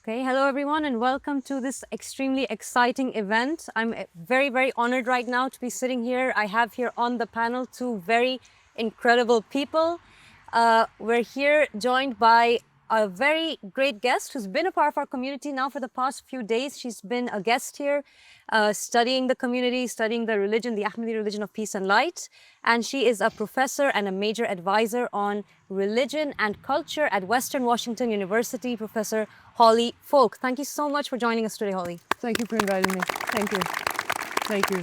Okay, hello everyone and welcome to this extremely exciting event. I'm very, very honored right now to be sitting here. I have here on the panel two very incredible people. We're here joined by a very great guest who's been a part of our community now for the past few days. She's been a guest here studying the community, studying the religion, the Ahmadi religion of peace and light. And she is a professor and a major advisor on religion and culture at Western Washington University, Professor Holly Folk. Thank you so much for joining us today, Holly. Thank you for inviting me. Thank you. Thank you.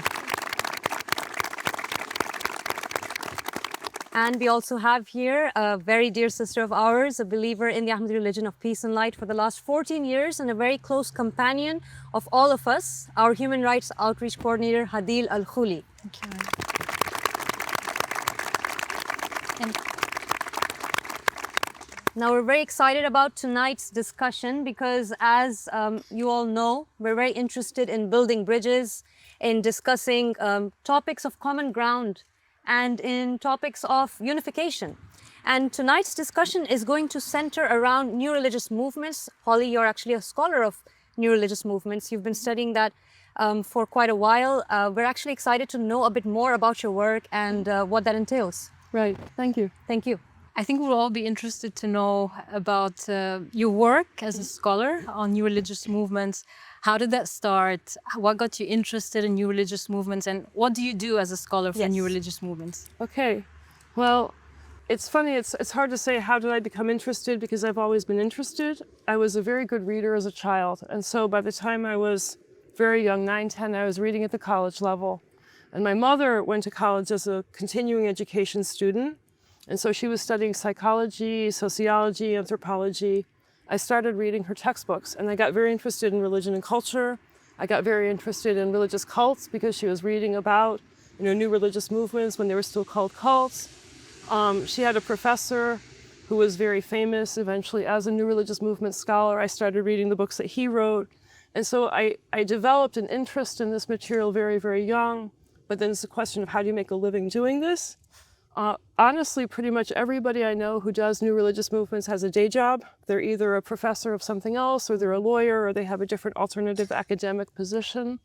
And we also have here a very dear sister of ours, a believer in the Ahmadi religion of peace and light for the last 14 years and a very close companion of all of us, our human rights outreach coordinator, Hadil Al-Khuli. Thank you. Now, we're very excited about tonight's discussion because, as you all know, we're very interested in building bridges, in discussing topics of common ground, and in topics of unification. And tonight's discussion is going to center around new religious movements. Holly, you're actually a scholar of new religious movements. You've been studying that for quite a while. We're actually excited to know a bit more about your work and what that entails. Right. Thank you. Thank you. I think we'll all be interested to know about your work as a scholar on new religious movements. How did that start? What got you interested in new religious movements? And what do you do as a scholar for new religious movements? Okay. Well, it's funny. It's hard to say how did I become interested because I've always been interested. I was a very good reader as a child. And so by the time I was very young, 9, 10, I was reading at the college level. And my mother went to college as a continuing education student. And so she was studying psychology, sociology, anthropology. I started reading her textbooks and I got very interested in religion and culture. I got very interested in religious cults because she was reading about, new religious movements when they were still called cults. She had a professor who was very famous eventually as a new religious movement scholar. I started reading the books that he wrote. And so I developed an interest in this material very, very young. But then it's a question of how do you make a living doing this? Honestly, pretty much everybody I know who does new religious movements has a day job. They're either a professor of something else, or they're a lawyer, or they have a different alternative academic position.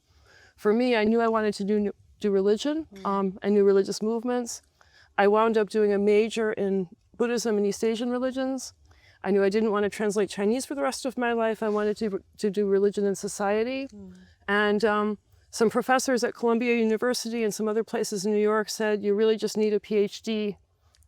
For me, I knew I wanted to do religion and new religious movements. I wound up doing a major in Buddhism and East Asian religions. I knew I didn't want to translate Chinese for the rest of my life. I wanted to do religion and society. And some professors at Columbia University and some other places in New York said, you really just need a PhD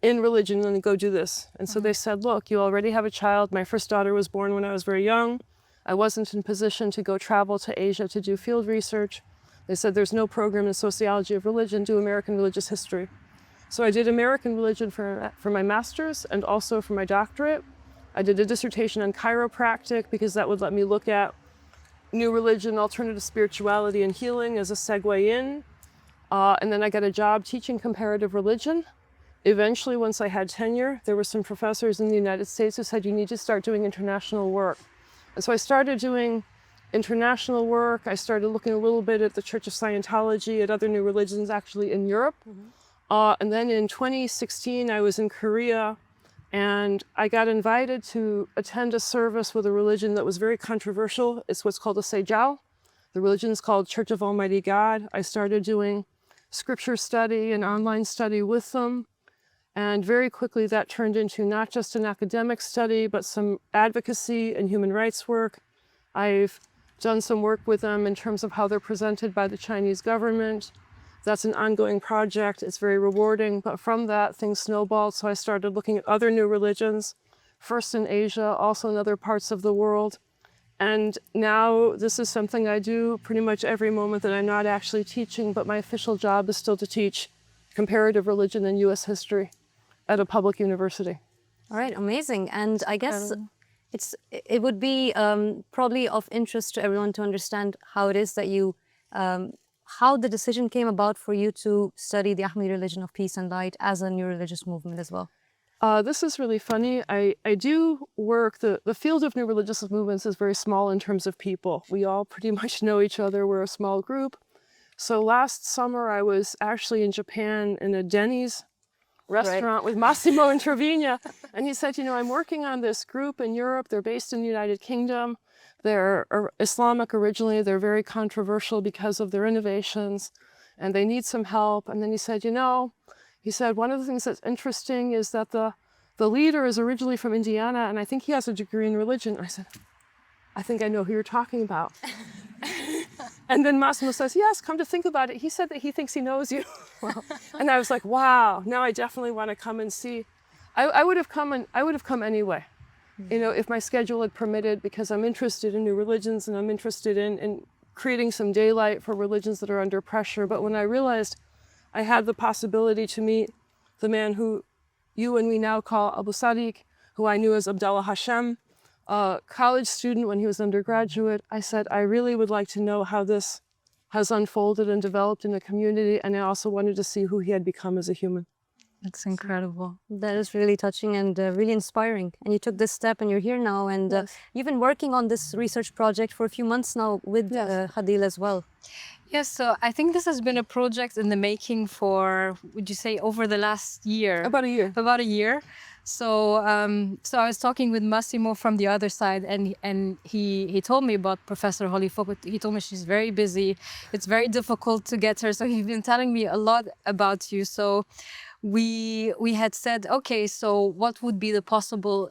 in religion and go do this. And so they said, look, you already have a child. My first daughter was born when I was very young. I wasn't in position to go travel to Asia to do field research. They said, there's no program in sociology of religion, do American religious history. So I did American religion for my master's and also for my doctorate. I did a dissertation on chiropractic because that would let me look at new religion, alternative spirituality, and healing as a segue in. And then I got a job teaching comparative religion. Eventually, once I had tenure, there were some professors in the United States who said, you need to start doing international work. And so I started doing international work. I started looking a little bit at the Church of Scientology, at other new religions actually in Europe. And then in 2016, I was in Korea. And I got invited to attend a service with a religion that was very controversial. It's what's called a Sejao. The religion is called Church of Almighty God. I started doing scripture study and online study with them. And very quickly that turned into not just an academic study, but some advocacy and human rights work. I've done some work with them in terms of how they're presented by the Chinese government. That's an ongoing project. It's very rewarding. But from that, things snowballed. So I started looking at other new religions, first in Asia, also in other parts of the world. And now this is something I do pretty much every moment that I'm not actually teaching, but my official job is still to teach comparative religion and US history at a public university. All right, amazing. And I guess it would be probably of interest to everyone to understand how it is that you how the decision came about for you to study the Ahmadi religion of peace and light as a new religious movement as well. This is really funny. I do work, the field of new religious movements is very small in terms of people. We all pretty much know each other. We're a small group. So last summer, I was actually in Japan in a Denny's restaurant with Massimo in Trevina. And he said, you know, I'm working on this group in Europe. They're based in the United Kingdom. They're Islamic originally. They're very controversial because of their innovations, and they need some help. And then he said, you know, he said, one of the things that's interesting is that the leader is originally from Indiana, and I think he has a degree in religion. I said, I think I know who you're talking about. And then Massimo says, yes, come to think about it, he said that he thinks he knows you. Well, and I was like, wow, now I definitely want to come and see. I would have come anyway, you know, if my schedule had permitted, because I'm interested in new religions and I'm interested in creating some daylight for religions that are under pressure. But when I realized I had the possibility to meet the man who you and we now call Aba Al-Sadiq, who I knew as Abdullah Hashem, a college student when he was undergraduate, I said, I really would like to know how this has unfolded and developed in the community, and I also wanted to see who he had become as a human. That's incredible. That is really touching and really inspiring. And you took this step and you're here now. And Yes. you've been working on this research project for a few months now with Yes. Hadil as well. Yes, so I think this has been a project in the making for, would you say, over the last year? About a year. About a year. So, so I was talking with Massimo from the other side, and he told me about Professor Holly Folk, but he told me she's very busy. It's very difficult to get her. So he's been telling me a lot about you. So we had said, okay, so what would be the possible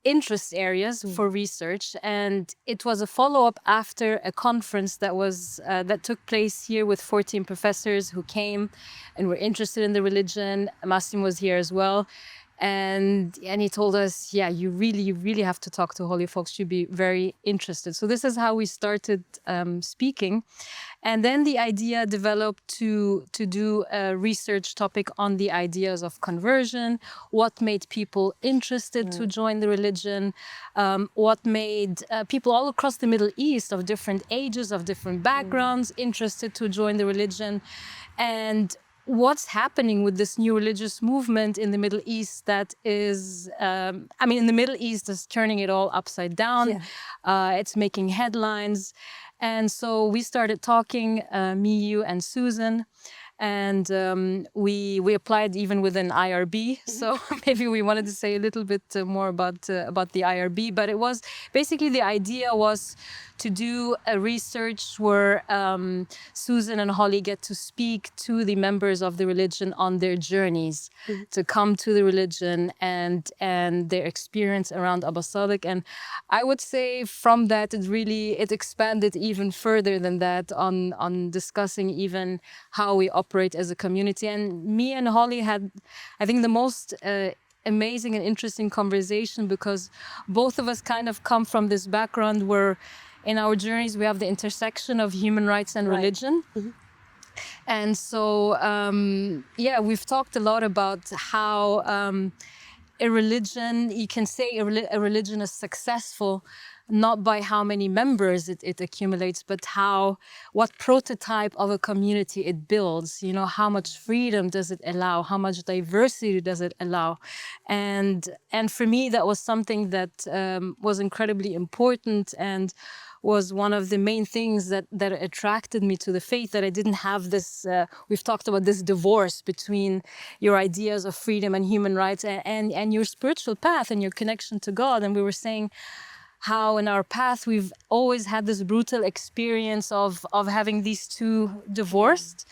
interest areas for research? And it was a follow-up after a conference that was that took place here with 14 professors who came and were interested in the religion. Massimo was here as well. And he told us, yeah, you really have to talk to Holy Folks. You'd be very interested. So this is how we started speaking. And then the idea developed to do a research topic on the ideas of conversion, what made people interested to join the religion, what made people all across the Middle East of different ages, of different backgrounds, interested to join the religion. And what's happening with this new religious movement in the Middle East that is, I mean, in the Middle East is turning it all upside down. Yeah. It's making headlines. And so we started talking, me, you, and Susan. And we applied even with an IRB. So maybe we wanted to say a little bit more about the IRB. But it was basically, the idea was to do a research where Susan and Holly get to speak to the members of the religion on their journeys to come to the religion and their experience around Aba Al-Sadiq. And I would say from that, it expanded even further than that on discussing even how we operate as a community. And me and Holly had, I think, the most amazing and interesting conversation, because both of us kind of come from this background where in our journeys we have the intersection of human rights and religion. And so, yeah, we've talked a lot about how a religion, you can say a religion is successful not by how many members it accumulates, but what prototype of a community it builds. You know, how much freedom does it allow? How much diversity does it allow? And for me, that was something that was incredibly important and was one of the main things that attracted me to the faith, that I didn't have this, we've talked about this divorce between your ideas of freedom and human rights and your spiritual path and your connection to God. And we were saying how in our path we've always had this brutal experience of having these two divorced.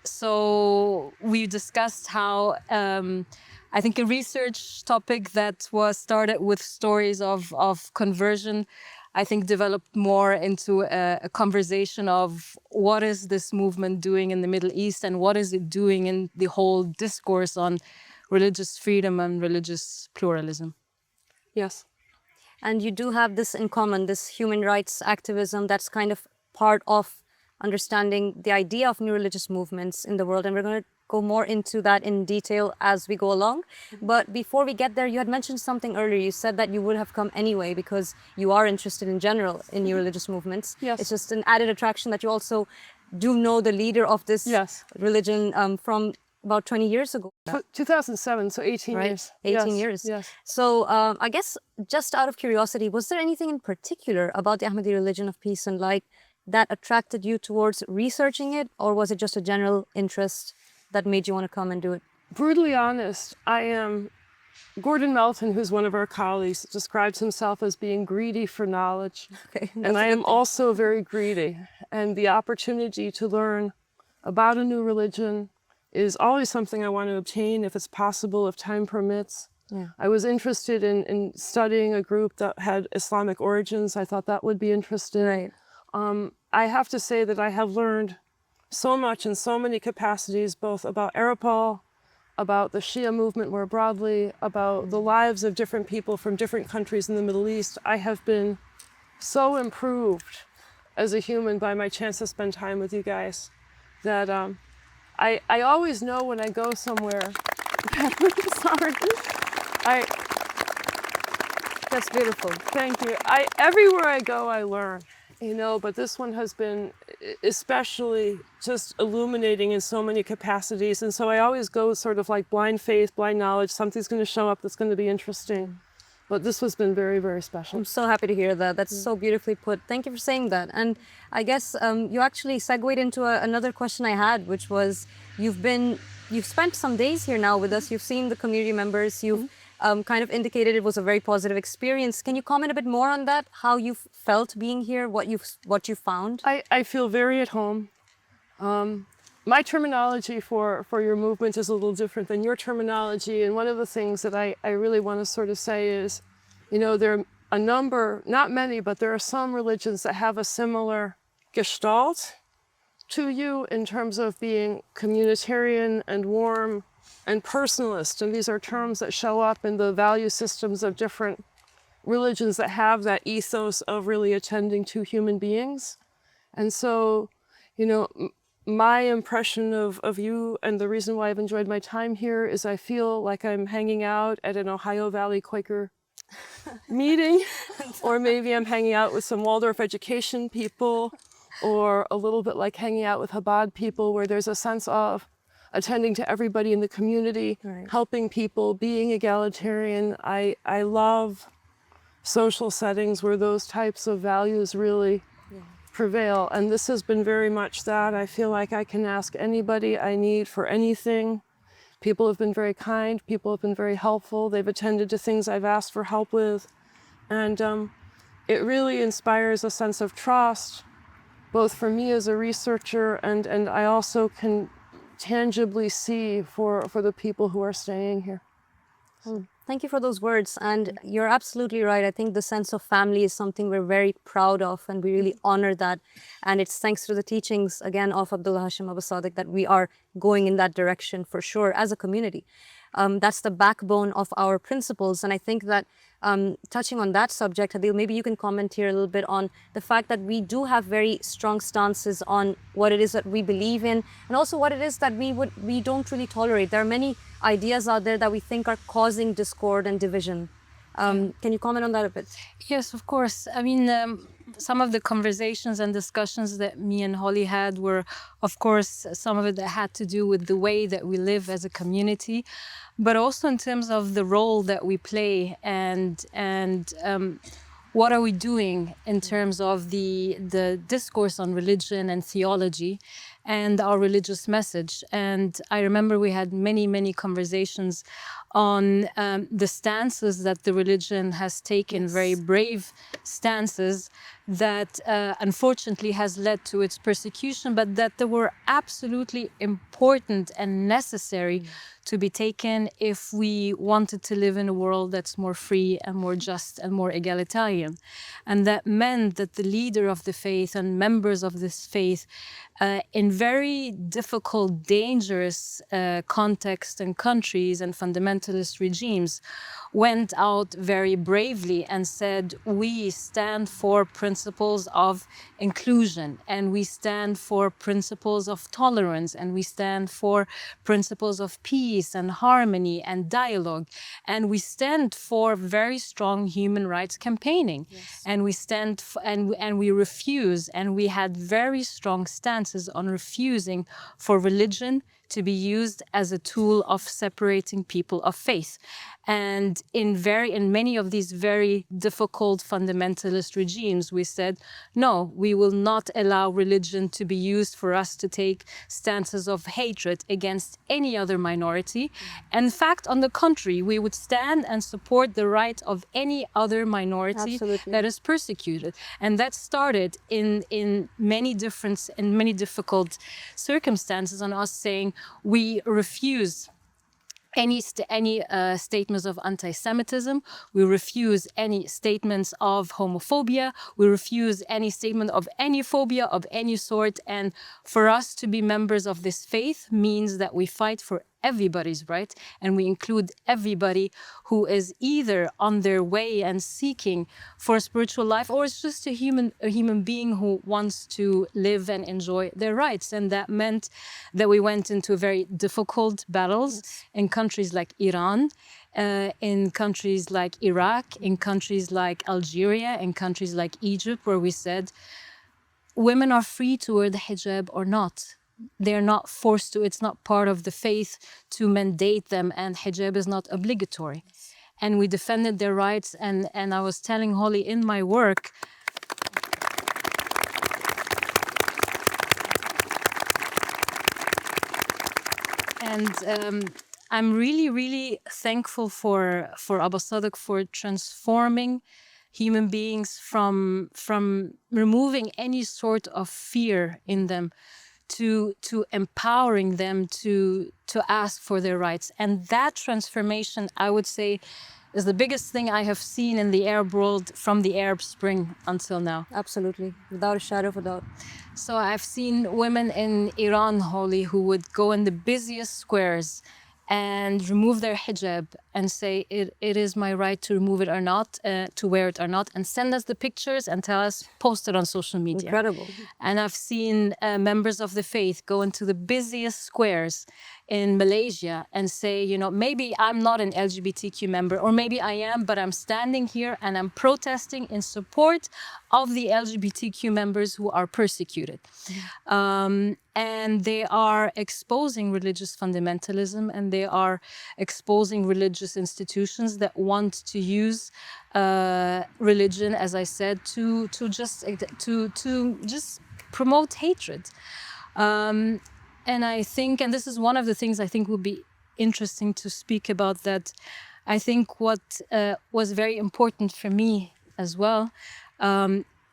So we discussed how I think a research topic that was started with stories of conversion, I think developed more into a conversation of what is this movement doing in the Middle East and what is it doing in the whole discourse on religious freedom and religious pluralism. Yes. And you do have this in common, this human rights activism that's kind of part of understanding the idea of new religious movements in the world. And we're going to go more into that in detail as we go along. But before we get there, you had mentioned something earlier. You said that you would have come anyway because you are interested in general in new religious movements. Yes. It's just an added attraction that you also do know the leader of this religion from about 20 years ago. 2007, so 18 years. 18 years. Yes. So I guess just out of curiosity, was there anything in particular about the Ahmadi religion of peace and light that attracted you towards researching it, or was it just a general interest that made you want to come and do it? Brutally honest, I am. Gordon Melton, who's one of our colleagues, describes himself as being greedy for knowledge. Okay, And I am also very greedy. And the opportunity to learn about a new religion is always something I want to obtain if it's possible, if time permits. Yeah. I was interested in studying a group that had Islamic origins. I thought that would be interesting. Right. I have to say that I have learned so much in so many capacities, both about AROPL, about the Shia movement more broadly, about the lives of different people from different countries in the Middle East. I have been so improved as a human by my chance to spend time with you guys that I always know when I go somewhere. Sorry. That's beautiful. Thank you. Everywhere I go, I learn, you know, but this one has been especially just illuminating in so many capacities. And so I always go sort of like blind faith, blind knowledge. Something's going to show up that's going to be interesting. But this has been very, very special. I'm so happy to hear that. That's so beautifully put. Thank you for saying that. And I guess you actually segued into another question I had, which was you've spent some days here now with us. You've seen the community members. You've kind of indicated it was a very positive experience. Can you comment a bit more on that? How you felt being here? What you found? I feel very at home. My terminology for your movement is a little different than your terminology. And one of the things that I really want to sort of say is, you know, there are a number, not many, but there are some religions that have a similar gestalt to you in terms of being communitarian and warm and personalist. And these are terms that show up in the value systems of different religions that have that ethos of really attending to human beings. And so, you know, my impression of you and the reason why I've enjoyed my time here is I feel like I'm hanging out at an Ohio Valley Quaker meeting, or maybe I'm hanging out with some Waldorf education people, or a little bit like hanging out with Chabad people, where there's a sense of attending to everybody in the community, Right. helping people, being egalitarian. I love social settings where those types of values really prevail. And this has been very much that. I feel like I can ask anybody I need for anything. People have been very kind. People have been very helpful. They've attended to things I've asked for help with. And it really inspires a sense of trust, both for me as a researcher, and I also can tangibly see for the people who are staying here. Thank you for those words. And you're absolutely right. I think the sense of family is something we're very proud of, and we really honor that. And it's thanks to the teachings, again, of Abdullah Hashem, Aba Al-Sadiq, that we are going in that direction for sure as a community. That's the backbone of our principles. And I think that touching on that subject, Adil, maybe you can comment here a little bit on the fact that we do have very strong stances on what it is that we believe in, and also what it is that we don't really tolerate. There are many ideas out there that we think are causing discord and division. Can you comment on that a bit? Yes, of course. I mean, some of the conversations and discussions that me and Holly had were, of course, some of it that had to do with the way that we live as a community, but also in terms of the role that we play and what are we doing in terms of the discourse on religion and theology and our religious message. And I remember we had many conversations on the stances that the religion has taken, very brave stances that unfortunately has led to its persecution, but that they were absolutely important and necessary to be taken if we wanted to live in a world that's more free and more just and more egalitarian. And that meant that the leader of the faith and members of this faith in very difficult, dangerous contexts and countries and fundamentalist regimes went out very bravely and said, we stand for principles of inclusion, and we stand for principles of tolerance, and we stand for principles of peace and harmony and dialogue, and we stand for very strong human rights campaigning. Yes. And we stand and we refuse, and we had very strong stances on refusing for religion to be used as a tool of separating people of faith. And in many of these very difficult fundamentalist regimes, we said, no, we will not allow religion to be used for us to take stances of hatred against any other minority. In fact, on the contrary, we would stand and support the right of any other minority Absolutely. that is persecuted. And that started in many difficult circumstances on us saying we refuse any statements of anti-Semitism. We refuse any statements of homophobia. We refuse any statement of any phobia of any sort. And for us to be members of this faith means that we fight for everybody's right, and we include everybody who is either on their way and seeking for a spiritual life, or is just a human being who wants to live and enjoy their rights. And that meant that we went into very difficult battles in countries like Iran, in countries like Iraq, in countries like Algeria, in countries like Egypt, where we said women are free to wear the hijab or not. They're not forced to, it's not part of the faith to mandate them, and hijab is not obligatory. And we defended their rights, and I was telling Holly in my work, and I'm really, really thankful for Aba Al-Sadiq for transforming human beings from removing any sort of fear in them to empowering them to ask for their rights. And that transformation, I would say, is the biggest thing I have seen in the Arab world from the Arab Spring until now. Absolutely, without a shadow of a doubt. So I've seen women in Iran, Holly, who would go in the busiest squares and remove their hijab and say, it is my right to remove it or not, to wear it or not, and send us the pictures and tell us, post it on social media. Incredible. And I've seen members of the faith go into the busiest squares in Malaysia and say, you know, maybe I'm not an LGBTQ member, or maybe I am, but I'm standing here and I'm protesting in support of the LGBTQ members who are persecuted. And they are exposing religious fundamentalism, and they are exposing religious institutions that want to use religion, as I said, to just promote hatred. And I think, and this is one of the things I think would be interesting to speak about, that I think what was very important for me as well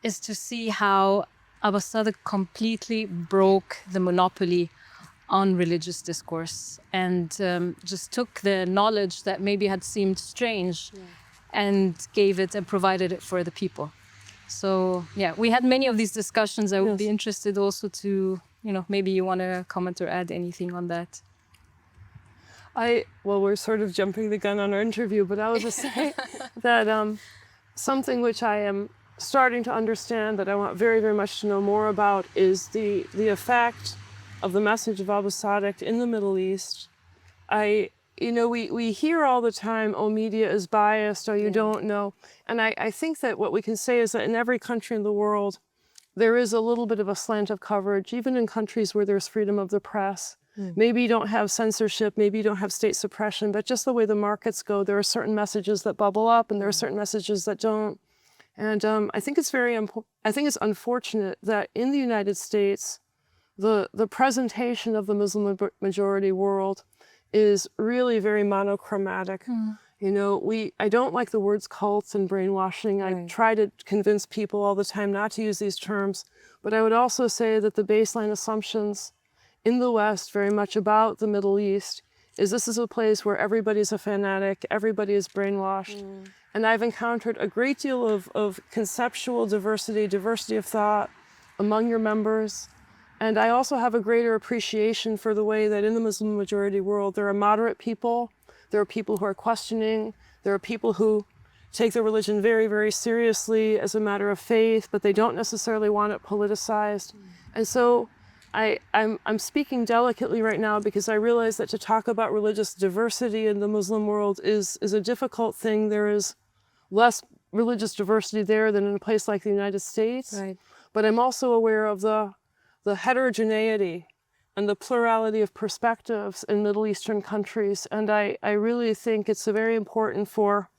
is to see how Aba Al-Sadiq completely broke the monopoly on religious discourse, and just took the knowledge that maybe had seemed strange and gave it and provided it for the people. So yeah, we had many of these discussions. I would be interested also to, you know, maybe you want to comment or add anything on that. Well, we're sort of jumping the gun on our interview, but I was just saying that something which I am starting to understand, that I want very, very much to know more about, is the effect of the message of Aba Al-Sadiq in the Middle East. You know, we hear all the time, oh, media is biased, or you don't know. And I think that what we can say is that in every country in the world, there is a little bit of a slant of coverage, even in countries where there's freedom of the press. Maybe you don't have censorship, maybe you don't have state suppression, but just the way the markets go, there are certain messages that bubble up and there are certain messages that don't. And I think it's I think it's unfortunate that in the United States, the presentation of the Muslim majority world is really very monochromatic. You know, I don't like the words cults and brainwashing. I try to convince people all the time not to use these terms, but I would also say that the baseline assumptions in the West very much about the Middle East is this is a place where everybody's a fanatic, everybody is brainwashed. And I've encountered a great deal of conceptual diversity of thought among your members. And I also have a greater appreciation for the way that in the Muslim majority world, there are moderate people, there are people who are questioning, there are people who take their religion very, very seriously as a matter of faith, but they don't necessarily want it politicized. And so I'm speaking delicately right now because I realize that to talk about religious diversity in the Muslim world is a difficult thing. There is less religious diversity there than in a place like the United States. But I'm also aware of the heterogeneity and the plurality of perspectives in Middle Eastern countries. And I really think it's very important for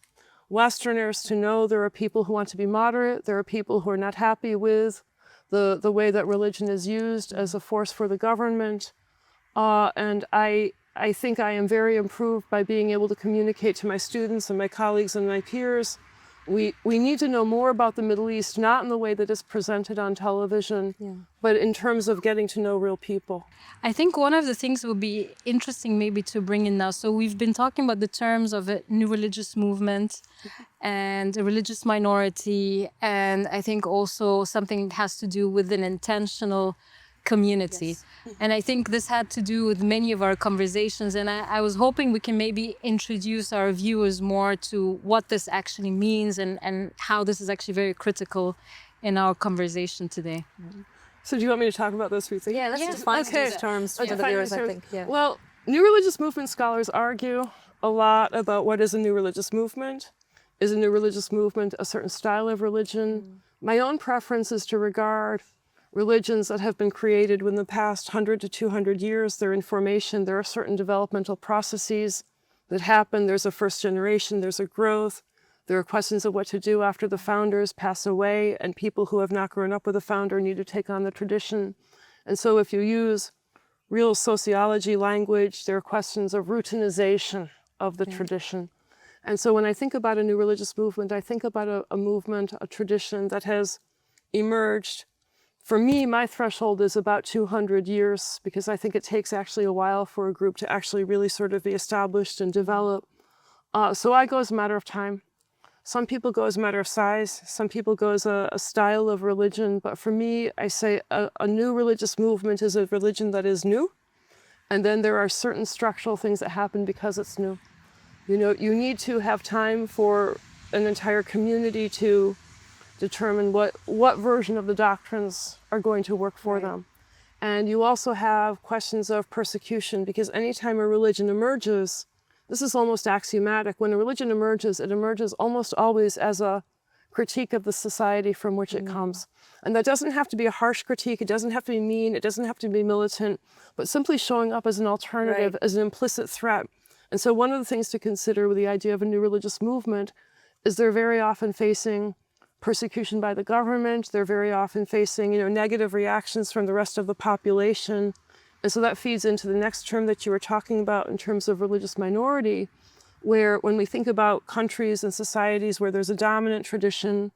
Westerners to know there are people who want to be moderate, there are people who are not happy with the way that religion is used as a force for the government. And I think I am very improved by being able to communicate to my students and my colleagues and my peers. We need to know more about the Middle East, not in the way that is presented on television, but in terms of getting to know real people. I think one of the things would be interesting maybe to bring in now. So we've been talking about the terms of a new religious movement and a religious minority, and I think also something that has to do with an intentional community. Yes. And I think this had to do with many of our conversations, and I was hoping we can maybe introduce our viewers more to what this actually means and how this is actually very critical in our conversation today. So do you want me to talk about those three things? Yeah, let's define these terms for the viewers, I think. Yeah. Well, new religious movement scholars argue a lot about what is a new religious movement. Is a new religious movement a certain style of religion? My own preference is to regard religions that have been created within the past 100 to 200 years. They're in formation. There are certain developmental processes that happen. There's a first generation. There's a growth. There are questions of what to do after the founders pass away, and people who have not grown up with a founder need to take on the tradition. And so if you use real sociology language, there are questions of routinization of the tradition. And so when I think about a new religious movement, I think about a movement, a tradition that has emerged. For me, my threshold is about 200 years, because I think it takes actually a while for a group to actually really sort of be established and develop. So I go as a matter of time. Some people go as a matter of size. Some people go as a style of religion. But for me, I say a new religious movement is a religion that is new. And then there are certain structural things that happen because it's new. You know, you need to have time for an entire community to determine what version of the doctrines are going to work for them. And you also have questions of persecution, because anytime a religion emerges, this is almost axiomatic. When a religion emerges, it emerges almost always as a critique of the society from which it comes. And that doesn't have to be a harsh critique. It doesn't have to be mean. It doesn't have to be militant, but simply showing up as an alternative, as an implicit threat. And so one of the things to consider with the idea of a new religious movement is they're very often facing persecution by the government. They're very often facing, negative reactions from the rest of the population. And so that feeds into the next term that you were talking about in terms of religious minority, where when we think about countries and societies where there's a dominant tradition,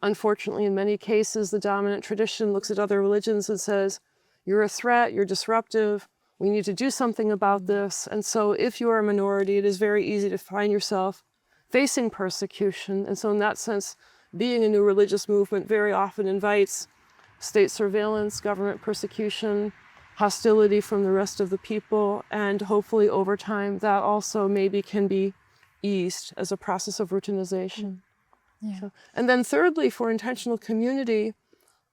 unfortunately, in many cases, the dominant tradition looks at other religions and says, you're a threat, you're disruptive, we need to do something about this. And so if you're a minority, it is very easy to find yourself facing persecution. And so in that sense, being a new religious movement very often invites state surveillance, government persecution, hostility from the rest of the people, and hopefully over time that also maybe can be eased as a process of routinization. And then thirdly, for intentional community,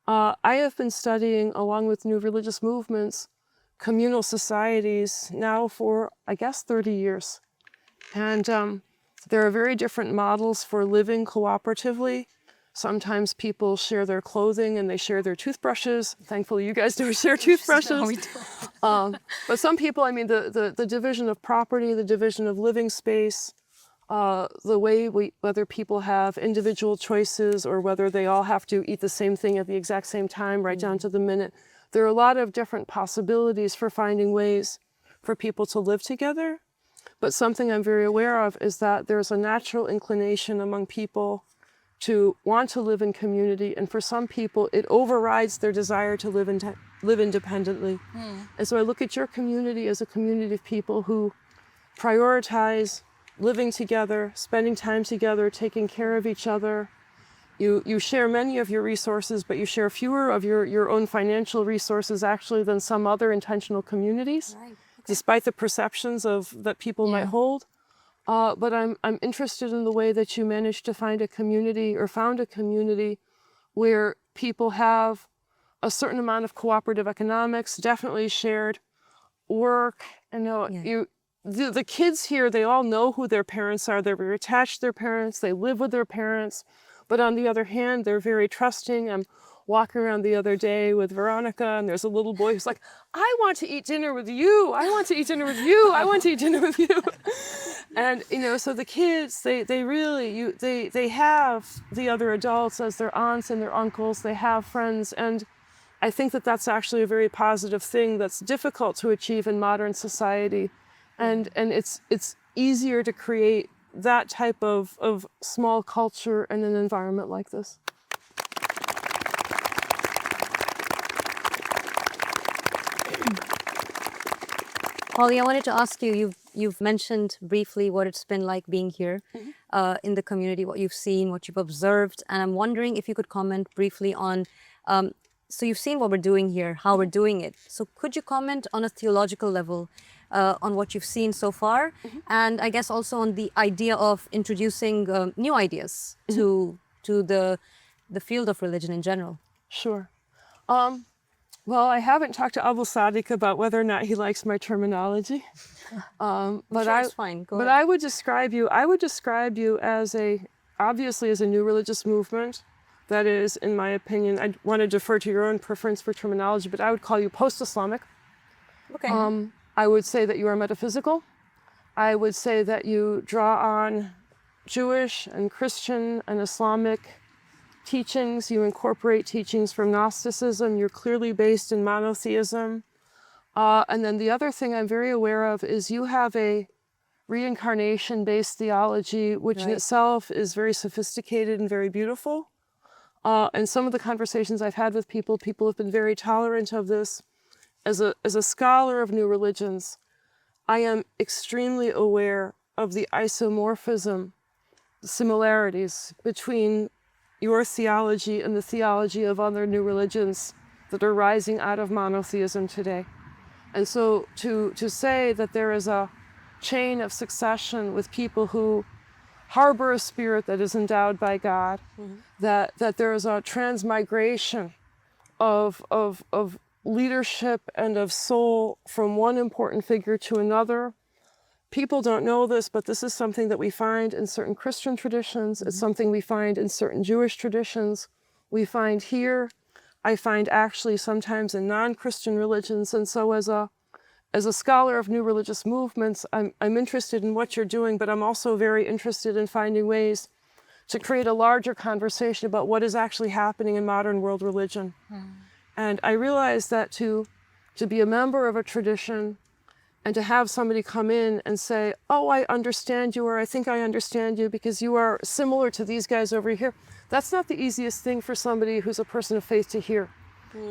I have been studying, along with new religious movements, communal societies now for, I guess, 30 years. And there are very different models for living cooperatively. Sometimes people share their clothing and they share their toothbrushes. Thankfully, you guys don't share toothbrushes. No, we don't. But some people, the division of property, the division of living space, the way whether people have individual choices or whether they all have to eat the same thing at the exact same time, right down to the minute. There are a lot of different possibilities for finding ways for people to live together. But something I'm very aware of is that there's a natural inclination among people to want to live in community. And for some people, it overrides their desire to live independently. And so I look at your community as a community of people who prioritize living together, spending time together, taking care of each other. You share many of your resources, but you share fewer of your own financial resources actually than some other intentional communities, despite the perceptions that people might hold. But I'm interested in the way that you managed to find a community or found a community where people have a certain amount of cooperative economics, definitely shared work. The kids here, they all know who their parents are. They're very attached to their parents. They live with their parents. But on the other hand, they're very trusting. I'm walking around the other day with Veronica, and there's a little boy who's like, I want to eat dinner with you. I want to eat dinner with you. I want to eat dinner with you. And, you know, so the kids, they really, they have the other adults as their aunts and their uncles. They have friends. And I think that that's actually a very positive thing that's difficult to achieve in modern society. And it's easier to create that type of small culture in an environment like this. Holly, I wanted to ask you, you've mentioned briefly what it's been like being here in the community, what you've seen, what you've observed. And I'm wondering if you could comment briefly on, so you've seen what we're doing here, how we're doing it. So could you comment on a theological level on what you've seen so far? And I guess also on the idea of introducing new ideas to the field of religion in general. Sure. Well, I haven't talked to Aba Al-Sadiq about whether or not he likes my terminology. But sure, it's fine. Go but ahead. I would describe you as obviously as a new religious movement. That is, in my opinion, I want to defer to your own preference for terminology, but I would call you post-Islamic. Okay. I would say that you are metaphysical. I would say that you draw on Jewish and Christian and Islamic teachings. You incorporate teachings from Gnosticism. You're clearly based in monotheism. And then the other thing I'm very aware of is you have a reincarnation-based theology, which in itself is very sophisticated and very beautiful. And some of the conversations I've had with people have been very tolerant of this. As a scholar of new religions, I am extremely aware of the isomorphism, the similarities between your theology and the theology of other new religions that are rising out of monotheism today. And so to say that there is a chain of succession with people who harbor a spirit that is endowed by God, that there is a transmigration of leadership and of soul from one important figure to another. People don't know this, but this is something that we find in certain Christian traditions. It's something we find in certain Jewish traditions. We find here. I find actually sometimes in non-Christian religions. And so as a scholar of new religious movements, I'm interested in what you're doing, but I'm also very interested in finding ways to create a larger conversation about what is actually happening in modern world religion. And I realize that to be a member of a tradition and to have somebody come in and say, oh, I understand you, or I think I understand you because you are similar to these guys over here, that's not the easiest thing for somebody who's a person of faith to hear.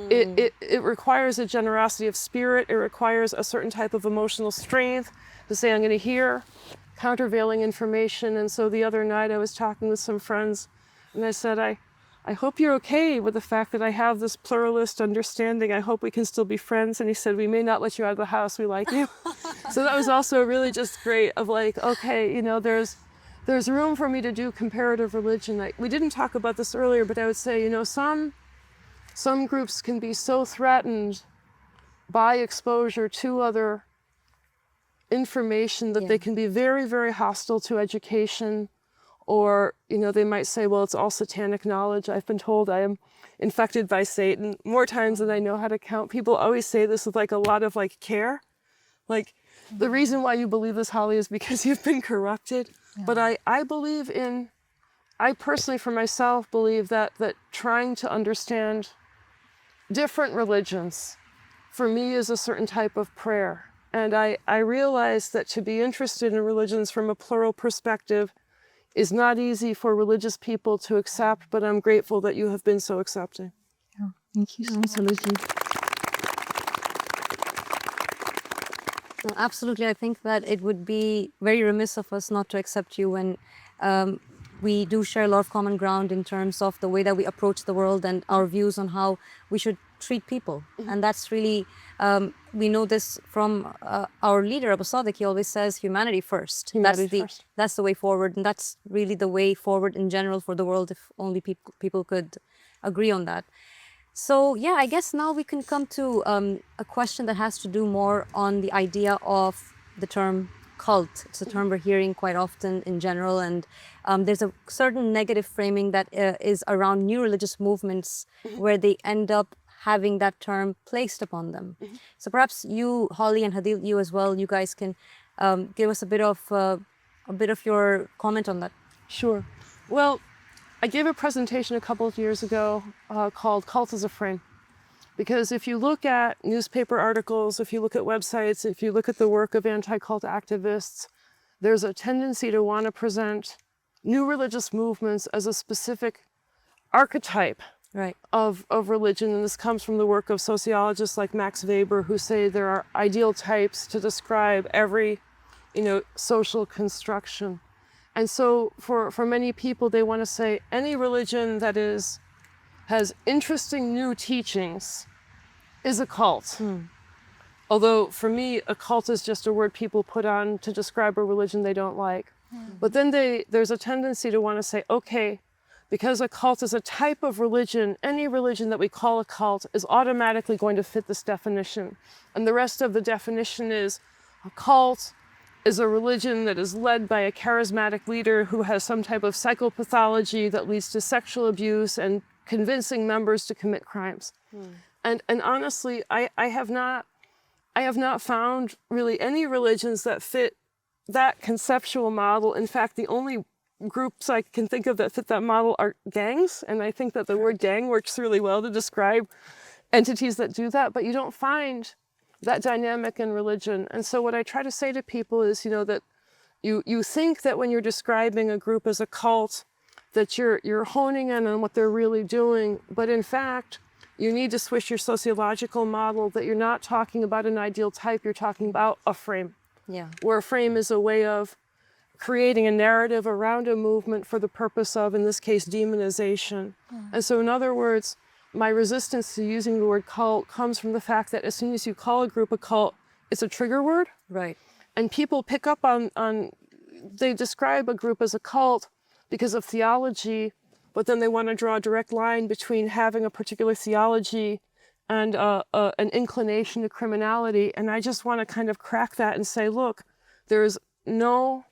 It requires a generosity of spirit. It requires a certain type of emotional strength to say, I'm going to hear countervailing information. And so the other night I was talking with some friends and I said, I hope you're okay with the fact that I have this pluralist understanding. I hope we can still be friends. And he said, we may not let you out of the house. We like you. So that was also really just great of like, okay, you know, there's room for me to do comparative religion. We didn't talk about this earlier, but I would say, you know, some groups can be so threatened by exposure to other information that they can be very, very hostile to education. Or, you know, they might say, well, it's all satanic knowledge. I've been told I am infected by Satan more times than I know how to count. People always say this with like a lot of like care. Like the reason why you believe this, Holly, is because you've been corrupted. Yeah. But I personally for myself believe that trying to understand different religions for me is a certain type of prayer. And I realize that to be interested in religions from a plural perspective is not easy for religious people to accept, but I'm grateful that you have been so accepting. Yeah, thank you so much. Absolutely. No, absolutely. I think that it would be very remiss of us not to accept you when we do share a lot of common ground in terms of the way that we approach the world and our views on how we should treat people. And that's really, we know this from our leader, Aba Al-Sadiq. He always says humanity first. That's the way forward. And that's really the way forward in general for the world, if only people could agree on that. So yeah, I guess now we can come to a question that has to do more on the idea of the term cult. It's a term we're hearing quite often in general, and there's a certain negative framing that is around new religious movements where they end up having that term placed upon them. So perhaps you, Holly, and Hadil, you as well, you guys can give us a bit of your comment on that. Sure. Well, I gave a presentation a couple of years ago called Cult as a Frame. Because if you look at newspaper articles, if you look at websites, if you look at the work of anti-cult activists, there's a tendency to want to present new religious movements as a specific archetype of religion. And this comes from the work of sociologists like Max Weber, who say there are ideal types to describe every, social construction. And so for many people, they want to say any religion that has interesting new teachings is a cult. Although for me, a cult is just a word people put on to describe a religion they don't like. But then there's a tendency to want to say, okay, because a cult is a type of religion, any religion that we call a cult is automatically going to fit this definition. And the rest of the definition is a cult is a religion that is led by a charismatic leader who has some type of psychopathology that leads to sexual abuse and convincing members to commit crimes. And honestly, I have not found really any religions that fit that conceptual model. In fact, the only groups I can think of that fit that model are gangs. And I think that the word gang works really well to describe entities that do that, but you don't find that dynamic in religion. And so what I try to say to people is, that you think that when you're describing a group as a cult, that you're honing in on what they're really doing. But in fact, you need to switch your sociological model, that you're not talking about an ideal type, you're talking about a frame. Where a frame is a way of creating a narrative around a movement for the purpose of, in this case, demonization. And so in other words, my resistance to using the word cult comes from the fact that as soon as you call a group a cult, it's a trigger word. And people pick up on they describe a group as a cult because of theology, but then they want to draw a direct line between having a particular theology and an inclination to criminality. And I just want to kind of crack that and say, look, there's no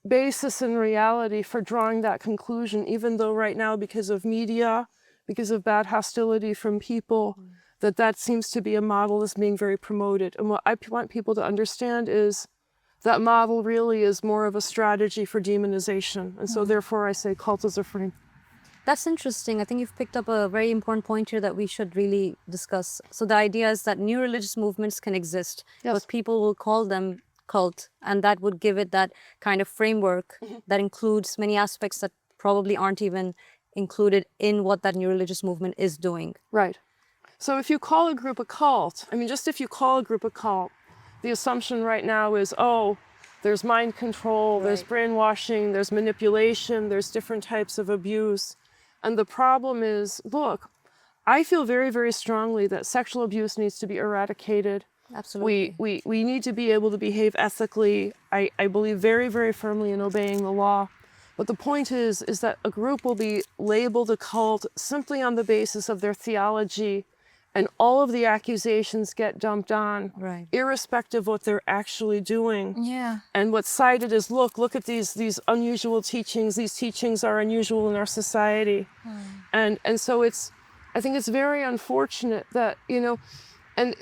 basis in reality for drawing that conclusion, even though right now, because of media, because of bad hostility from people, that seems to be a model that's being very promoted. And what I want people to understand is that model really is more of a strategy for demonization. And so therefore I say cult as a frame. That's interesting. I think you've picked up a very important point here that we should really discuss. So the idea is that new religious movements can exist, but people will call them cult, and that would give it that kind of framework that includes many aspects that probably aren't even included in what that new religious movement is doing. Right. So if you call a group a cult, just if you call a group a cult, the assumption right now is, oh, there's mind control, there's brainwashing, there's manipulation, there's different types of abuse. And the problem is, look, I feel very, very strongly that sexual abuse needs to be eradicated. Absolutely. We need to be able to behave ethically. I believe very, very firmly in obeying the law. But the point is that a group will be labeled a cult simply on the basis of their theology, and all of the accusations get dumped on, irrespective of what they're actually doing. And what's cited is, look at these unusual teachings. These teachings are unusual in our society. And so I think it's very unfortunate that, and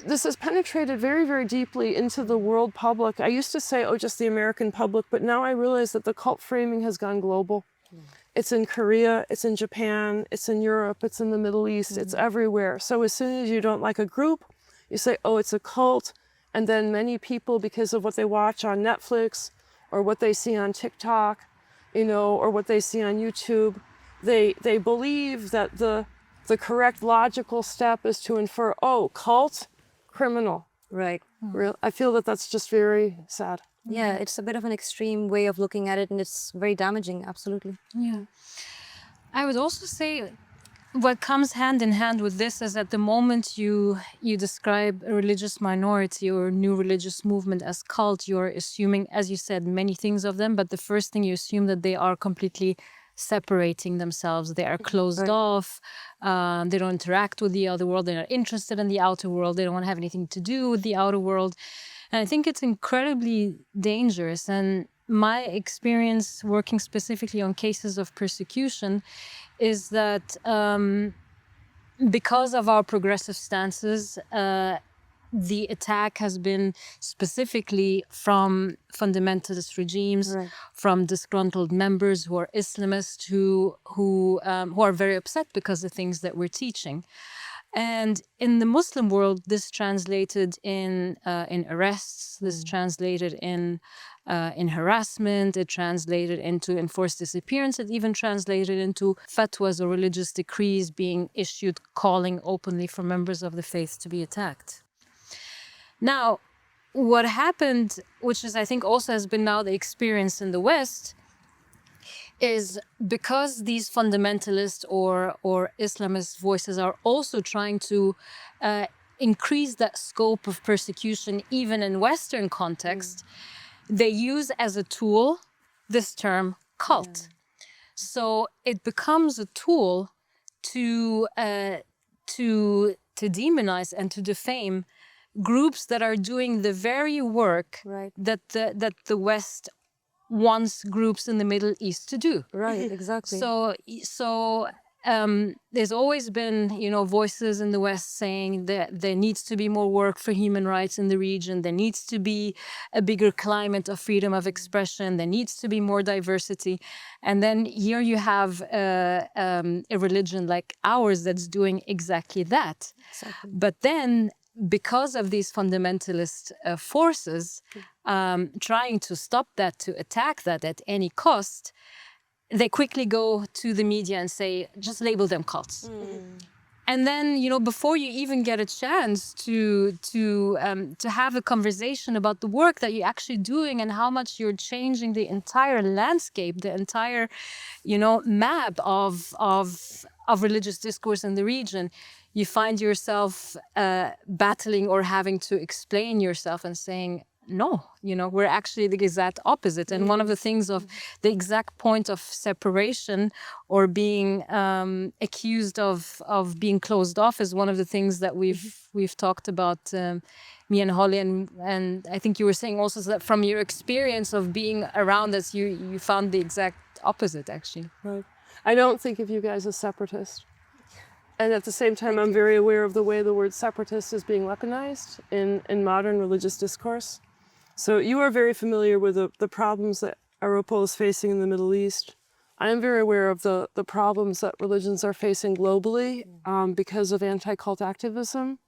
this has penetrated very, very deeply into the world public. I used to say, oh, just the American public, but now I realize that the cult framing has gone global. It's in Korea, it's in Japan, it's in Europe, it's in the Middle East, it's everywhere. So as soon as you don't like a group, you say, oh, it's a cult. And then many people, because of what they watch on Netflix or what they see on TikTok, or what they see on YouTube, they believe that the correct logical step is to infer, oh, cult, criminal. I feel that that's just very sad. Yeah, it's a bit of an extreme way of looking at it, and it's very damaging, absolutely. I would also say what comes hand in hand with this is at the moment you describe a religious minority or new religious movement as cult, you're assuming, as you said, many things of them, but the first thing you assume that they are completely separating themselves. They are closed off. They don't interact with the outer world. They're not interested in the outer world. They don't want to have anything to do with the outer world. And I think it's incredibly dangerous. And my experience working specifically on cases of persecution is that because of our progressive stances, the attack has been specifically from fundamentalist regimes, Right. from disgruntled members who are Islamists, who are very upset because of things that we're teaching. And in the Muslim world, this translated in arrests. This translated in harassment. It translated into enforced disappearance. It even translated into fatwas or religious decrees being issued, calling openly for members of the faith to be attacked. Now, what happened, which is I think also has been now the experience in the West, is because these fundamentalist or Islamist voices are also trying to increase that scope of persecution even in Western context, they use as a tool this term cult. So it becomes a tool to demonize and to defame groups that are doing the very work Right. that the West wants groups in the Middle East to do. Right, exactly. So there's always been, voices in the West saying that there needs to be more work for human rights in the region. There needs to be a bigger climate of freedom of expression. There needs to be more diversity. And then here you have a religion like ours that's doing exactly that. Exactly. But then, because of these fundamentalist forces trying to stop that, to attack that at any cost, they quickly go to the media and say, just label them cults. And then, before you even get a chance to have a conversation about the work that you're actually doing and how much you're changing the entire landscape, the entire, map of religious discourse in the region, you find yourself battling or having to explain yourself and saying, no, we're actually the exact opposite. And one of the things of the exact point of separation or being accused of being closed off is one of the things that we've talked about, me and Holly. And I think you were saying also that from your experience of being around us, you found the exact opposite, actually. Right. I don't think of you guys as separatists. And at the same time, I'm very aware of the way the word separatist is being weaponized in modern religious discourse. So you are very familiar with the problems that AROPL is facing in the Middle East. I am very aware of the problems that religions are facing globally because of anti-cult activism.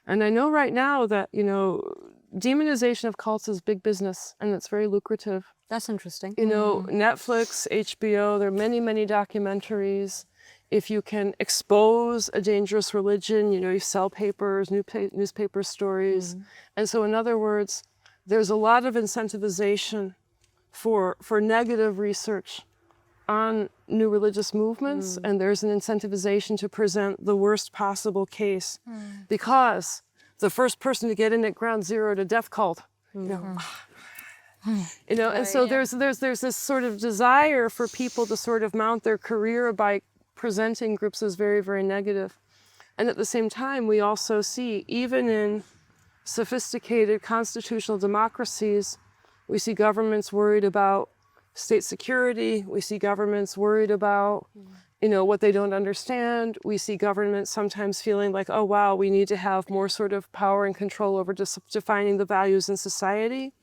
And I know right now that, demonization of cults is big business and it's very lucrative. That's interesting. Netflix, HBO, there are many, many documentaries. If you can expose a dangerous religion, you sell papers, newspaper stories. And so in other words, there's a lot of incentivization for negative research on new religious movements, and there's an incentivization to present the worst possible case because the first person to get in at ground zero to death cult, and so there's this sort of desire for people to sort of mount their career by presenting groups as very, very negative. And at the same time, we also see, even in sophisticated constitutional democracies, we see governments worried about state security. We see governments worried about, what they don't understand. We see governments sometimes feeling like, oh, wow, we need to have more sort of power and control over defining the values in society.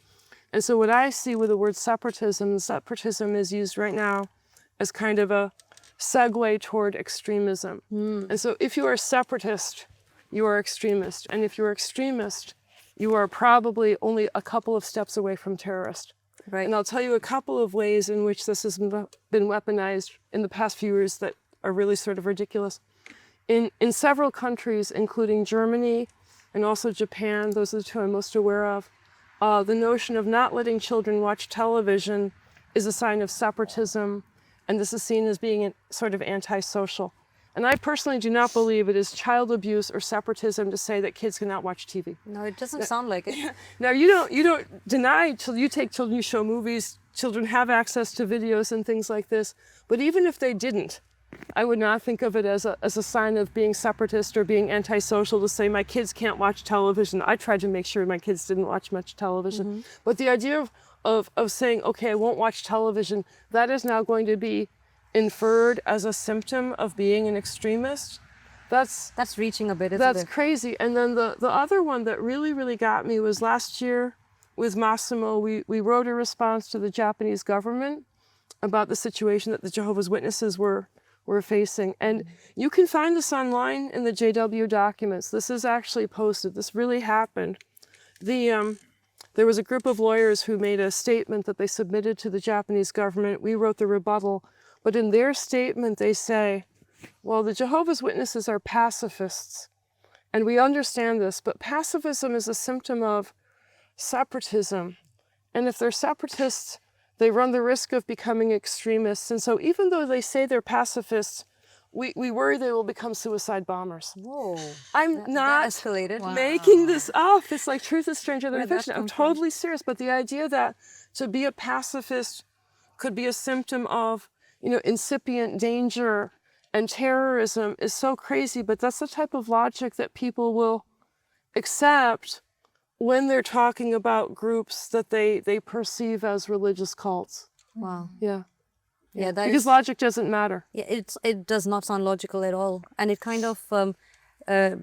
And so what I see with the word separatism is used right now as kind of a segue toward extremism. And so if you are a separatist, you are extremist. And if you're extremist, you are probably only a couple of steps away from terrorist. Right. And I'll tell you a couple of ways in which this has been weaponized in the past few years that are really sort of ridiculous. In several countries, including Germany and also Japan, those are the two I'm most aware of, the notion of not letting children watch television is a sign of separatism, and this is seen as being sort of antisocial. And I personally do not believe it is child abuse or separatism to say that kids cannot watch TV. No, it doesn't sound like it. Now, you don't deny, you take children, you show movies, children have access to videos and things like this, but even if they didn't, I would not think of it as a sign of being separatist or being antisocial to say my kids can't watch television. I tried to make sure my kids didn't watch much television. But the idea of saying, okay, I won't watch television, that is now going to be inferred as a symptom of being an extremist. That's reaching a bit, isn't that's it? crazy. And then the other one that really, really got me was last year with Massimo, we wrote a response to the Japanese government about the situation that the Jehovah's Witnesses were facing. And you can find this online in the JW documents. This is actually posted. This really happened. There was a group of lawyers who made a statement that they submitted to the Japanese government. We wrote the rebuttal. But in their statement, they say, well, the Jehovah's Witnesses are pacifists. And we understand this, but pacifism is a symptom of separatism. And if they're separatists, they run the risk of becoming extremists. And so even though they say they're pacifists, we worry they will become suicide bombers. Whoa. I'm not escalated. making this up. It's like truth is stranger than Where'd that fiction. I'm come from? totally serious. But the idea that to be a pacifist could be a symptom of, incipient danger and terrorism is so crazy. But that's the type of logic that people will accept when they're talking about groups that they perceive as religious cults. Wow. Yeah. Yeah, that Because is, logic doesn't matter. yeah, it does not sound logical at all. And it kind of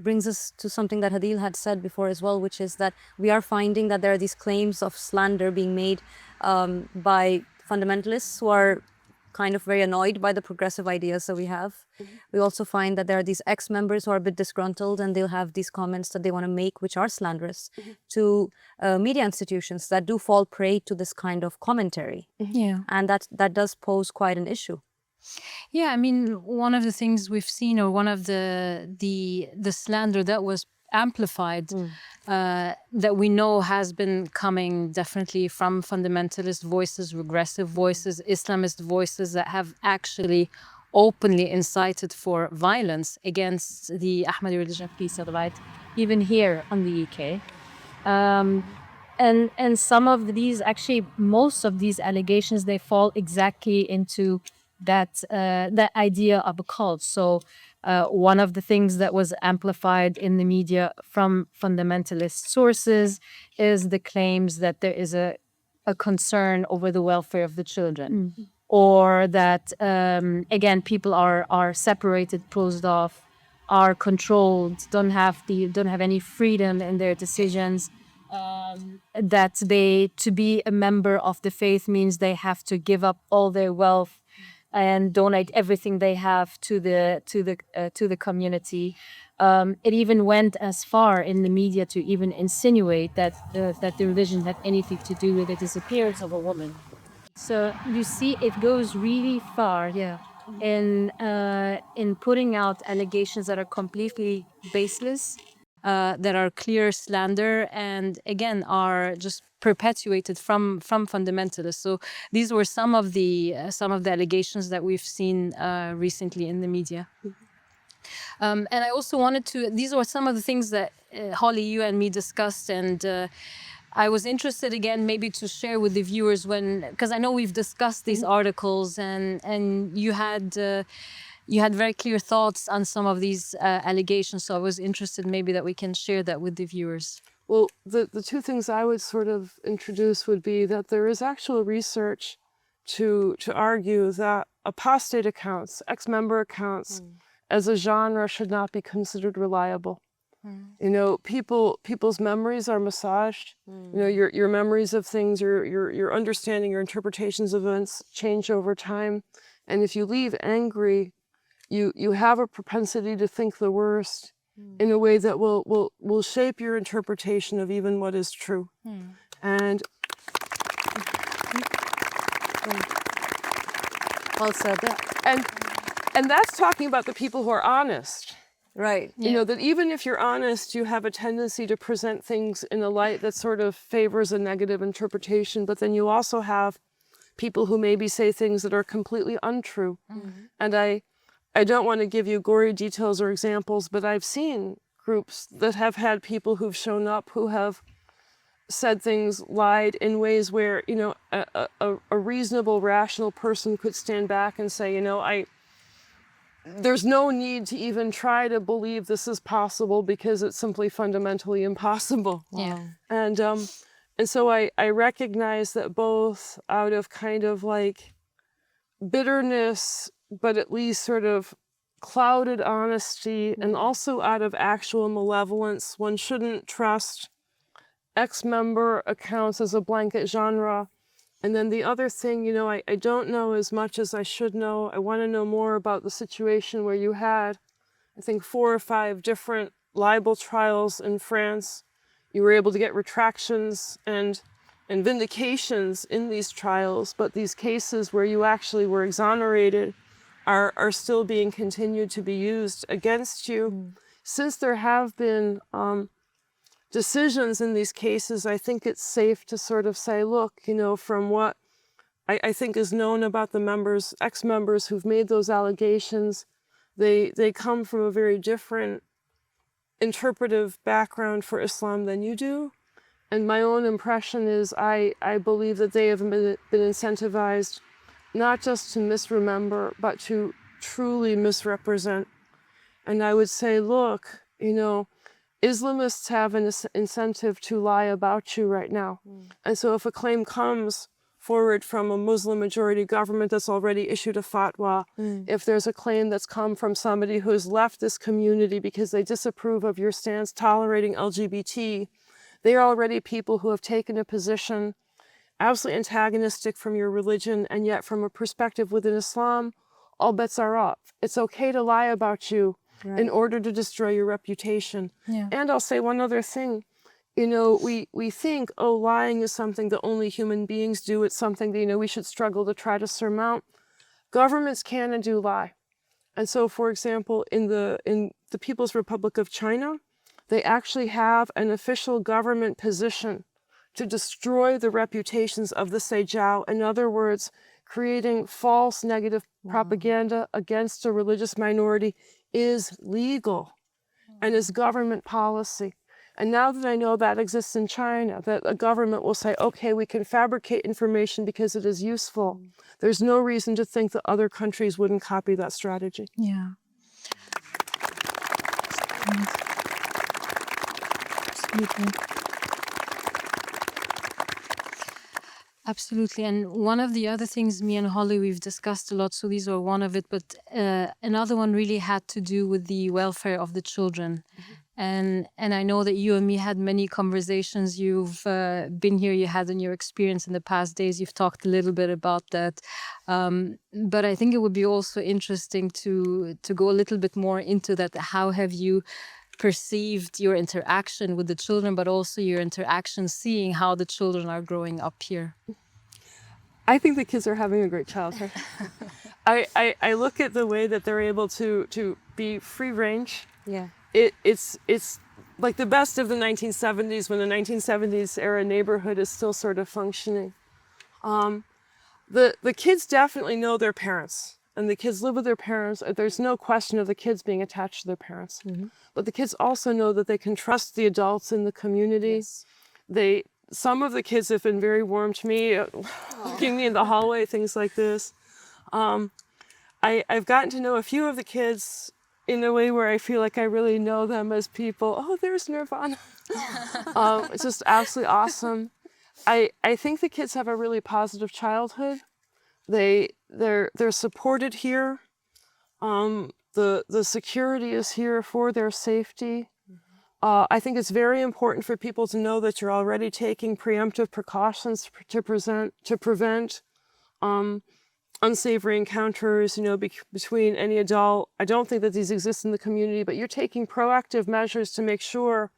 brings us to something that Hadil had said before as well, which is that we are finding that there are these claims of slander being made by fundamentalists who are kind of very annoyed by the progressive ideas that we have. We also find that there are these ex-members who are a bit disgruntled, and they'll have these comments that they want to make, which are slanderous to media institutions that do fall prey to this kind of commentary. Yeah. And that does pose quite an issue. Yeah, I mean, one of the things we've seen, or one of the slander that was amplified, that we know has been coming definitely from fundamentalist voices, regressive voices, Islamist voices that have actually openly incited for violence against the Ahmadi religion of peace and right, even here in the UK. And some of these, actually, most of these allegations, they fall exactly into that idea of a cult. So one of the things that was amplified in the media from fundamentalist sources is the claims that there is a concern over the welfare of the children, or that again, people are separated, closed off, are controlled, don't have any freedom in their decisions. That to be a member of the faith means they have to give up all their wealth and donate everything they have to the community. It even went as far in the media to even insinuate that the religion had anything to do with the disappearance of a woman. So you see, it goes really far, yeah, in putting out allegations that are completely baseless, that are clear slander, and again are just perpetuated from fundamentalists. So these were some of the allegations that we've seen recently in the media. And I also wanted to, these were some of the things that Holly, you and me discussed, and I was interested again maybe to share with the viewers, because I know we've discussed these articles, and you had very clear thoughts on some of these allegations. So I was interested maybe that we can share that with the viewers. Well, the two things I would sort of introduce would be that there is actual research to argue that apostate accounts, ex-member accounts, as a genre should not be considered reliable. People's memories are massaged. Your memories of things, your understanding, your interpretations of events change over time. And if you leave angry, you have a propensity to think the worst in a way that will shape your interpretation of even what is true. And Well said, yeah. And that's talking about the people who are honest. Right. That even if you're honest, you have a tendency to present things in a light that sort of favors a negative interpretation, but then you also have people who maybe say things that are completely untrue. And I don't want to give you gory details or examples, but I've seen groups that have had people who've shown up who have said things, lied in ways where, a reasonable, rational person could stand back and say, there's no need to even try to believe this is possible because it's simply fundamentally impossible. Yeah. And so I recognize that both out of kind of like bitterness, but at least sort of clouded honesty, and also out of actual malevolence, one shouldn't trust ex-member accounts as a blanket genre. And then the other thing, you know, I don't know as much as I should know. I want to know more about the situation where you had, I think, 4 or 5 different libel trials in France. You were able to get retractions and vindications in these trials, but these cases where you actually were exonerated are still being continued to be used against you. Since there have been decisions in these cases, I think it's safe to sort of say, look, you know, from what I think is known about the members, ex-members who've made those allegations, they come from a very different interpretive background for Islam than you do. And my own impression is I believe that they have been incentivized not just to misremember, but to truly misrepresent. And I would say, look, you know, Islamists have an incentive to lie about you right now. And so if a claim comes forward from a Muslim majority government that's already issued a fatwa, if there's a claim that's come from somebody who's left this community because they disapprove of your stance tolerating LGBT, they are already people who have taken a position absolutely antagonistic from your religion, and yet from a perspective within Islam, all bets are off. It's okay to lie about you in order to destroy your reputation. Yeah. And I'll say one other thing. You know, we think, oh, lying is something that only human beings do. It's something that, you know, we should struggle to try to surmount. Governments can and do lie. And so, for example, in the People's Republic of China, they actually have an official government position to destroy the reputations of the Seijiao. In other words, creating false negative propaganda against a religious minority is legal and is government policy. And now that I know that exists in China, that a government will say, okay, we can fabricate information because it is useful, there's no reason to think that other countries wouldn't copy that strategy. Yeah. Absolutely. Absolutely. And one of the other things me and Holly, we've discussed a lot, so these are one of it, but another one really had to do with the welfare of the children. And I know that you and me had many conversations. You've been here, you had in your experience in the past days, you've talked a little bit about that. But I think it would be also interesting to go a little bit more into that. How have you perceived your interaction with the children, but also your interaction seeing how the children are growing up here? I think the kids are having a great childhood. I look at the way that they're able to be free range. Yeah. It's like the best of the 1970s, when the 1970s era neighborhood is still sort of functioning. The kids definitely know their parents, and the kids live with their parents. There's no question of the kids being attached to their parents. But the kids also know that they can trust the adults in the community. Yes. Some of the kids have been very warm to me, looking me in the hallway, things like this. I've gotten to know a few of the kids in a way where I feel like I really know them as people. Oh, there's Nirvana. It's just absolutely awesome. I think the kids have a really positive childhood. They're supported here. The security is here for their safety. I think it's very important for people to know that you're already taking preemptive precautions to prevent unsavory encounters, you know, between any adult. I don't think that these exist in the community, but you're taking proactive measures to make sure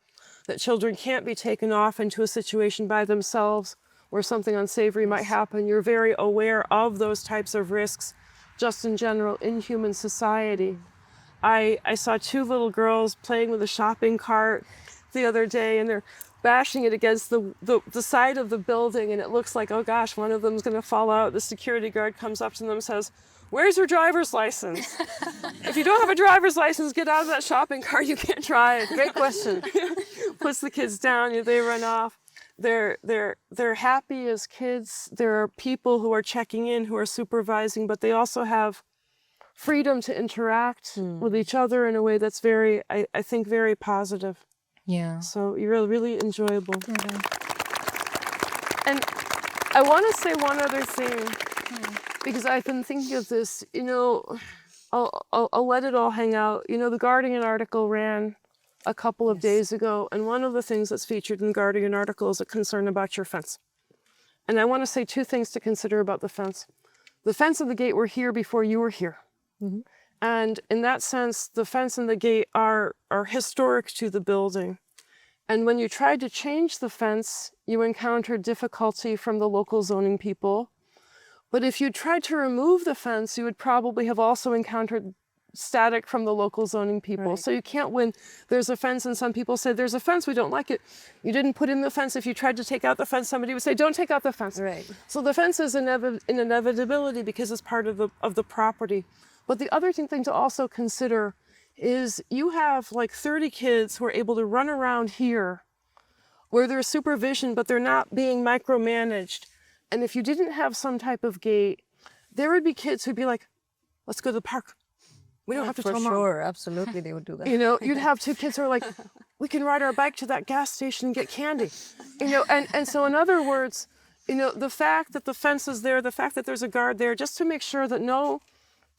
that children can't be taken off into a situation by themselves where something unsavory might happen. You're very aware of those types of risks just in general in human society. I saw 2 little girls playing with a shopping cart the other day, and they're bashing it against the side of the building, and it looks like, oh gosh, one of them's going to fall out. The security guard comes up to them and says, "Where's your driver's license? If you don't have a driver's license, get out of that shopping cart. You can't drive." Great question. Puts the kids down. They run off. They're happy as kids. There are people who are checking in, who are supervising, but they also have freedom to interact with each other in a way that's very, I think, very positive. Yeah. So you're really enjoyable. And I want to say one other thing, because I've been thinking of this, you know, I'll let it all hang out. You know, the Guardian article ran a couple of days ago, and one of the things that's featured in the Guardian article is a concern about your fence. And I want to say two things to consider about the fence. The fence and the gate were here before you were here. And in that sense, the fence and the gate are historic to the building. And when you tried to change the fence, you encountered difficulty from the local zoning people. But if you tried to remove the fence, you would probably have also encountered static from the local zoning people. So you can't win. There's a fence, and some people say, there's a fence, we don't like it. You didn't put in the fence. If you tried to take out the fence, somebody would say, don't take out the fence. So the fence is an inevitability because it's part of the property. But the other thing to also consider is you have like 30 kids who are able to run around here where there's supervision, but they're not being micromanaged. And if you didn't have some type of gate, there would be kids who'd be like, let's go to the park. We don't have to tell Mom. For sure, absolutely, they would do that. You know, you'd have two kids who are like, we can ride our bike to that gas station and get candy. You know, and so in other words, you know, the fact that the fence is there, the fact that there's a guard there, just to make sure that no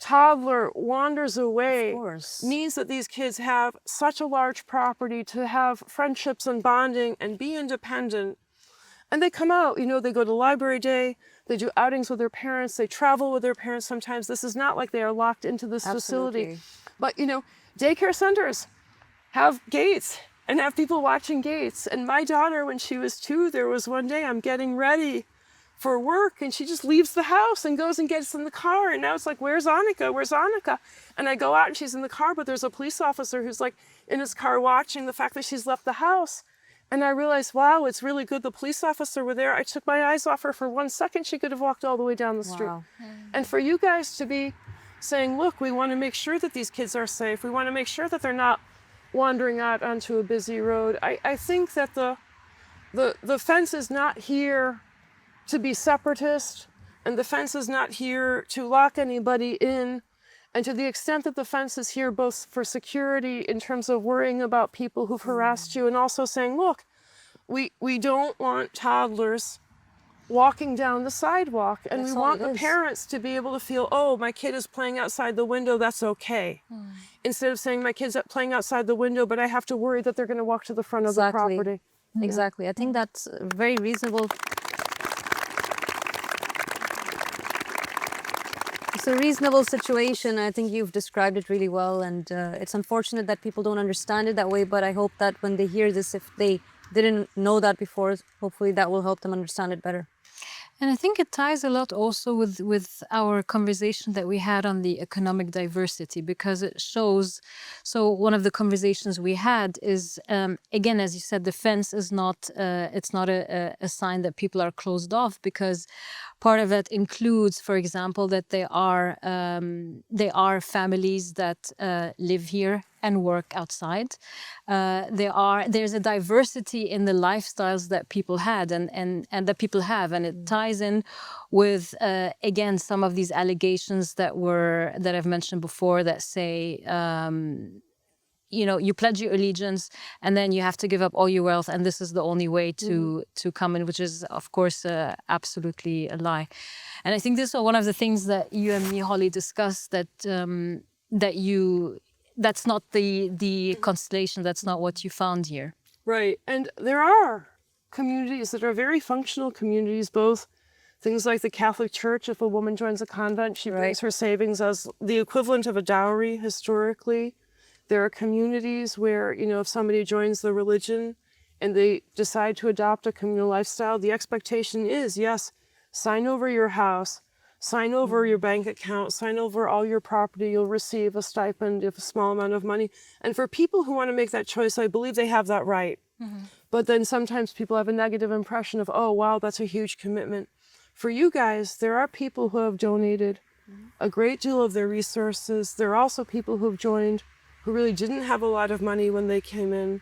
toddler wanders away means that these kids have such a large property to have friendships and bonding and be independent. And they come out, you know, they go to library day, they do outings with their parents, they travel with their parents sometimes. This is not like they are locked into this facility. But, you know, daycare centers have gates and have people watching gates. And my daughter, when she was 2, there was one day I'm getting ready for work and she just leaves the house and goes and gets in the car. And now it's like, where's Annika? Where's Annika? And I go out and she's in the car, but there's a police officer who's like in his car watching the fact that she's left the house. And I realized, wow, it's really good the police officer were there. I took my eyes off her for 1 second. She could have walked all the way down the street. And for you guys to be saying, look, we want to make sure that these kids are safe. We want to make sure that they're not wandering out onto a busy road. I think that the fence is not here to be separatist, and the fence is not here to lock anybody in. And to the extent that the fence is here both for security in terms of worrying about people who've harassed you and also saying, look, we don't want toddlers walking down the sidewalk, and we want the parents to be able to feel, oh, my kid is playing outside the window, that's okay. Instead of saying my kid's playing outside the window, but I have to worry that they're going to walk to the front of the property. Exactly. I think that's very reasonable. It's a reasonable situation. I think you've described it really well, and it's unfortunate that people don't understand it that way, but I hope that when they hear this, if they didn't know that before, hopefully that will help them understand it better. And I think it ties a lot also with our conversation that we had on the economic diversity, because it shows, so one of the conversations we had is, again, as you said, the fence is not, it's not a sign that people are closed off, because part of it includes, for example, that there are families that live here and work outside. There's a diversity in the lifestyles that people had and that people have, and it ties in with again some of these allegations that I've mentioned before that say you know, you pledge your allegiance and then you have to give up all your wealth, and this is the only way to come in, which is of course absolutely a lie. And I think this is one of the things that you and me, Holly, discussed, that that's not the constellation, that's not what you found here. Right, and there are communities that are very functional communities, both things like the Catholic Church. If a woman joins a convent, she brings her savings as the equivalent of a dowry historically. There are communities where, you know, if somebody joins the religion and they decide to adopt a communal lifestyle, the expectation is, yes, sign over your house, sign over your bank account, sign over all your property, you'll receive a stipend, a small amount of money. And for people who want to make that choice, I believe they have that right. But then sometimes people have a negative impression of, oh, wow, that's a huge commitment. For you guys, there are people who have donated a great deal of their resources. There are also people who have joined who really didn't have a lot of money when they came in.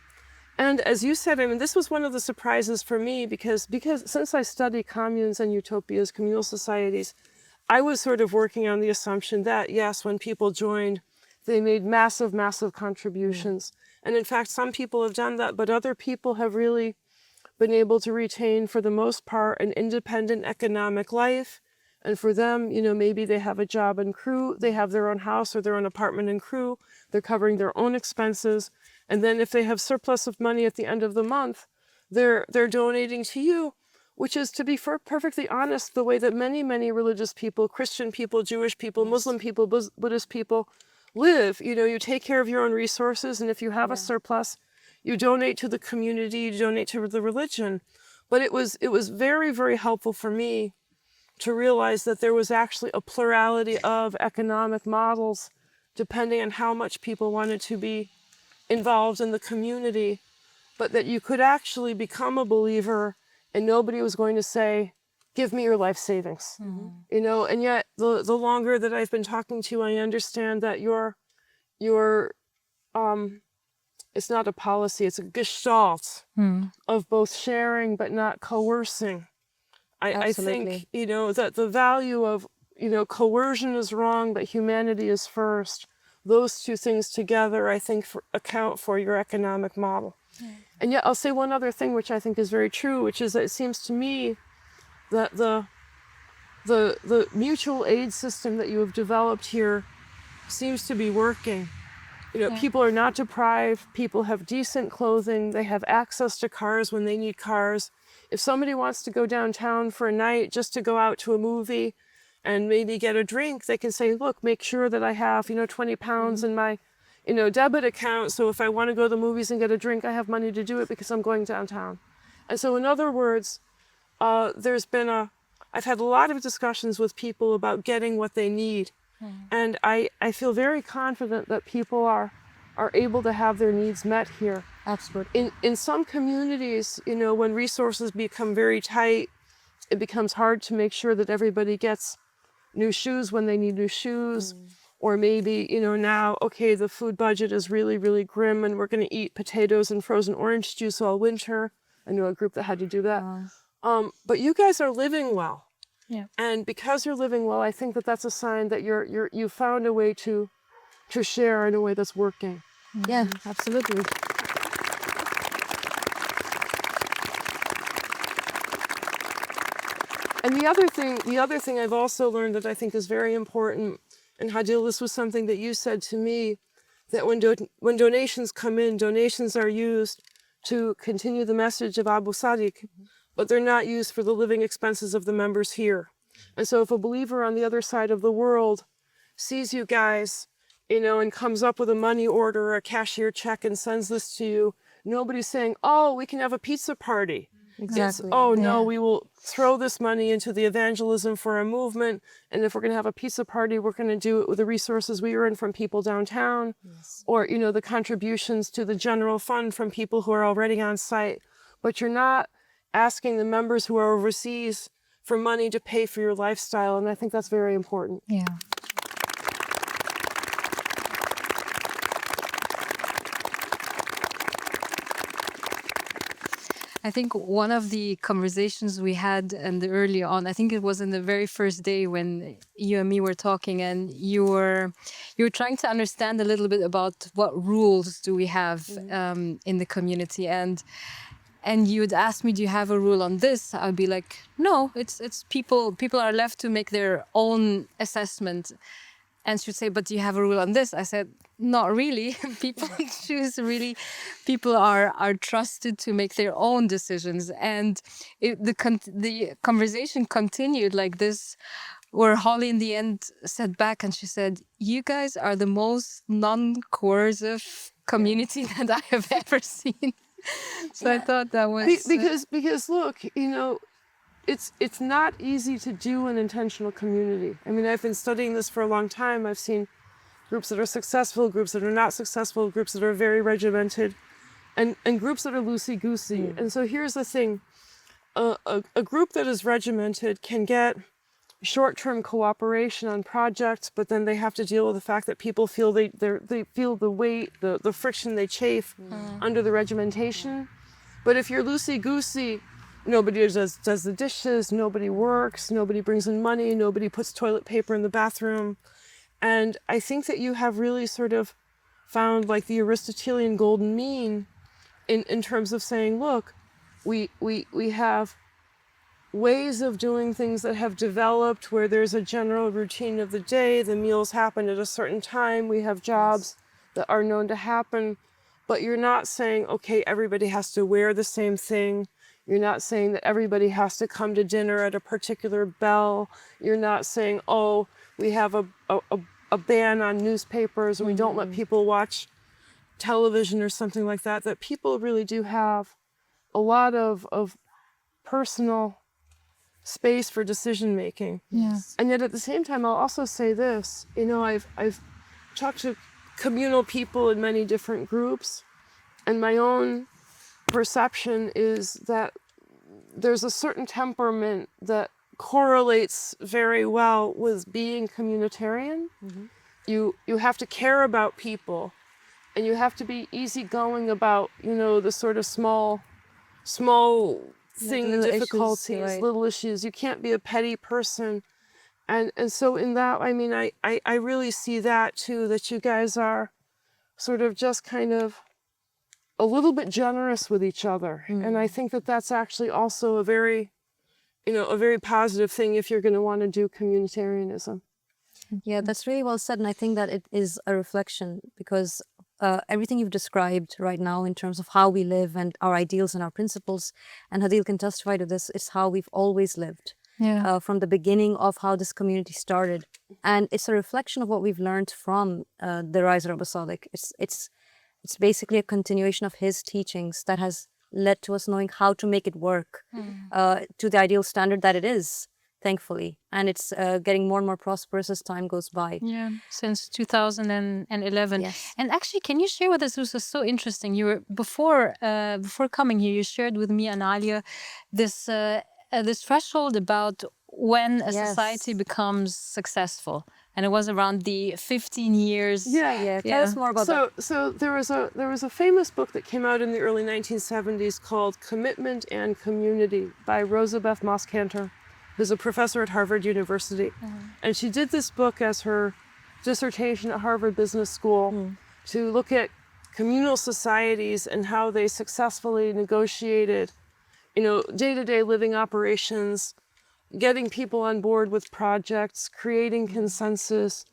And as you said, I mean, this was one of the surprises for me because since I study communes and utopias, communal societies, I was sort of working on the assumption that, yes, when people joined, they made massive, massive contributions. And in fact, some people have done that, but other people have really been able to retain, for the most part, an independent economic life. And for them, you know, maybe they have a job in Crewe, they have their own house or their own apartment in Crewe, they're covering their own expenses. And then if they have surplus of money at the end of the month, they're donating to you, which is, to be perfectly honest, the way that many, many religious people, Christian people, Jewish people, Muslim people, Buddhist people live. You know, you take care of your own resources, and if you have a surplus, you donate to the community, you donate to the religion. But it was very, very helpful for me to realize that there was actually a plurality of economic models depending on how much people wanted to be involved in the community, but that you could actually become a believer and nobody was going to say, give me your life savings. You know, and yet the longer that I've been talking to you, I understand that your it's not a policy, it's a gestalt of both sharing but not coercing. I think, you know, that the value of, you know, coercion is wrong, but humanity is first. Those two things together, I think, account for your economic model. And yet I'll say one other thing, which I think is very true, which is that it seems to me that the mutual aid system that you have developed here seems to be working. You know, people are not deprived, people have decent clothing, they have access to cars when they need cars. If somebody wants to go downtown for a night just to go out to a movie and maybe get a drink, they can say, look, make sure that I have, you know, 20 pounds in my, you know, debit account. So if I want to go to the movies and get a drink, I have money to do it because I'm going downtown. And so in other words, I've had a lot of discussions with people about getting what they need. And I feel very confident that people are able to have their needs met here. Absolutely. In some communities, you know, when resources become very tight, it becomes hard to make sure that everybody gets new shoes when they need new shoes. Or maybe, you know, now, okay, the food budget is really, really grim and we're going to eat potatoes and frozen orange juice all winter. I know a group that had to do that. But you guys are living well. Yeah. And because you're living well, I think that that's a sign that you found a way to share in a way that's working. Yeah, absolutely. And the other thing I've also learned that I think is very important, and Hadil, this was something that you said to me, that when donations come in, donations are used to continue the message of Aba Al-Sadiq, but they're not used for the living expenses of the members here. And so if a believer on the other side of the world sees you guys, you know, and comes up with a money order or a cashier check and sends this to you, nobody's saying, oh, we can have a pizza party. Exactly. It's, oh, no, we will throw this money into the evangelism for a movement. And if we're going to have a pizza party, we're going to do it with the resources we earn from people downtown. Or, you know, the contributions to the general fund from people who are already on site. But you're not asking the members who are overseas for money to pay for your lifestyle. And I think that's very important. Yeah. I think one of the conversations we had early on, I think it was in the very first day when you and me were talking, and you were trying to understand a little bit about what rules do we have in the community, and you would ask me, do you have a rule on this? I'd be like, no, it's people are left to make their own assessment. And she'd say, but do you have a rule on this? I said, not really. People choose, really. People are trusted to make their own decisions. And the conversation continued like this, where Holly in the end sat back and she said, you guys are the most non-coercive community that I have ever seen. So I thought that was... Because look, you know, it's not easy to do an intentional community. I mean, I've been studying this for a long time. I've seen groups that are successful, groups that are not successful, groups that are very regimented, and groups that are loosey-goosey. And so here's the thing. A group that is regimented can get short-term cooperation on projects, but then they have to deal with the fact that people feel they feel the weight, the friction, they chafe under the regimentation. But if you're loosey-goosey, nobody does the dishes, nobody works, nobody brings in money, nobody puts toilet paper in the bathroom. And I think that you have really sort of found like the Aristotelian golden mean in terms of saying, look, we have ways of doing things that have developed where there's a general routine of the day, the meals happen at a certain time, we have jobs that are known to happen, but you're not saying, okay, everybody has to wear the same thing. You're not saying that everybody has to come to dinner at a particular bell. You're not saying, oh, we have a ban on newspapers and we don't let people watch television or something like that, that people really do have a lot of personal space for decision making. Yes. And yet at the same time, I'll also say this, you know, I've talked to communal people in many different groups, and my own perception is that there's a certain temperament that correlates very well with being communitarian. You have to care about people, and you have to be easygoing about, you know, the sort of small thing, little difficulties, issues, right. little issues. You can't be a petty person. And so in that, I mean, I really see that too, that you guys are sort of just kind of a little bit generous with each other. And I think that that's actually also a very, you know, a very positive thing if you're going to want to do communitarianism. Yeah, that's really well said. And I think that it is a reflection because everything you've described right now in terms of how we live and our ideals and our principles, and Hadil can testify to this, is how we've always lived. Yeah. From the beginning of how this community started. And it's a reflection of what we've learned from the rise of Aba Al-Sadiq. It's basically a continuation of his teachings that has led to us knowing how to make it work to the ideal standard that it is, thankfully. And it's getting more and more prosperous as time goes by. Yeah, since 2011. Yes. And actually, can you share with us, this was so interesting, you were, before coming here, you shared with me and Alia this threshold about when a Yes. society becomes successful. And it was around the 15 years. Yeah, tell us more about that. So there was a famous book that came out in the early 1970s called Commitment and Community by Rosabeth Moss-Cantor, who's a professor at Harvard University. And she did this book as her dissertation at Harvard Business School to look at communal societies and how they successfully negotiated, you know, day-to-day living operations, getting people on board with projects, creating consensus.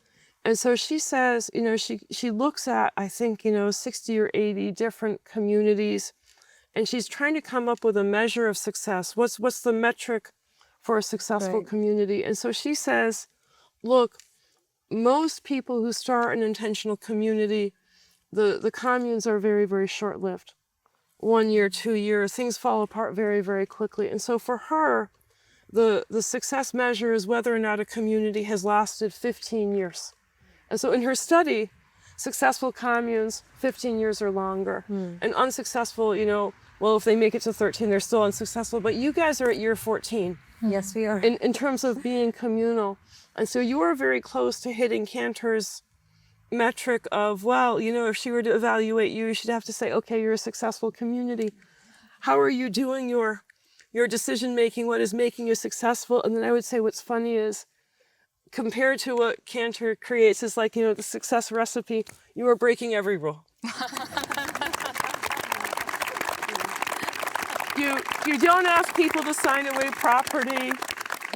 And so she says, you know, she looks at, I think, you know, 60 or 80 different communities, and she's trying to come up with a measure of success. What's the metric for a successful community? And so she says, look, most people who start an intentional community, the communes are very, very short-lived. 1 year, 2 years, things fall apart very, very quickly. And so for her, the success measure is whether or not a community has lasted 15 years. And so in her study, successful communes, 15 years or longer. And unsuccessful, you know, well, if they make it to 13, they're still unsuccessful. But you guys are at year 14. Yes, we are. In terms of being communal. And so you are very close to hitting Cantor's metric of, well, you know, if she were to evaluate you, she'd have to say, okay, you're a successful community. How are you doing your decision making? What is making you successful? And then I would say what's funny is, compared to what Cantor creates, is like, you know, the success recipe, you are breaking every rule. You don't ask people to sign away property.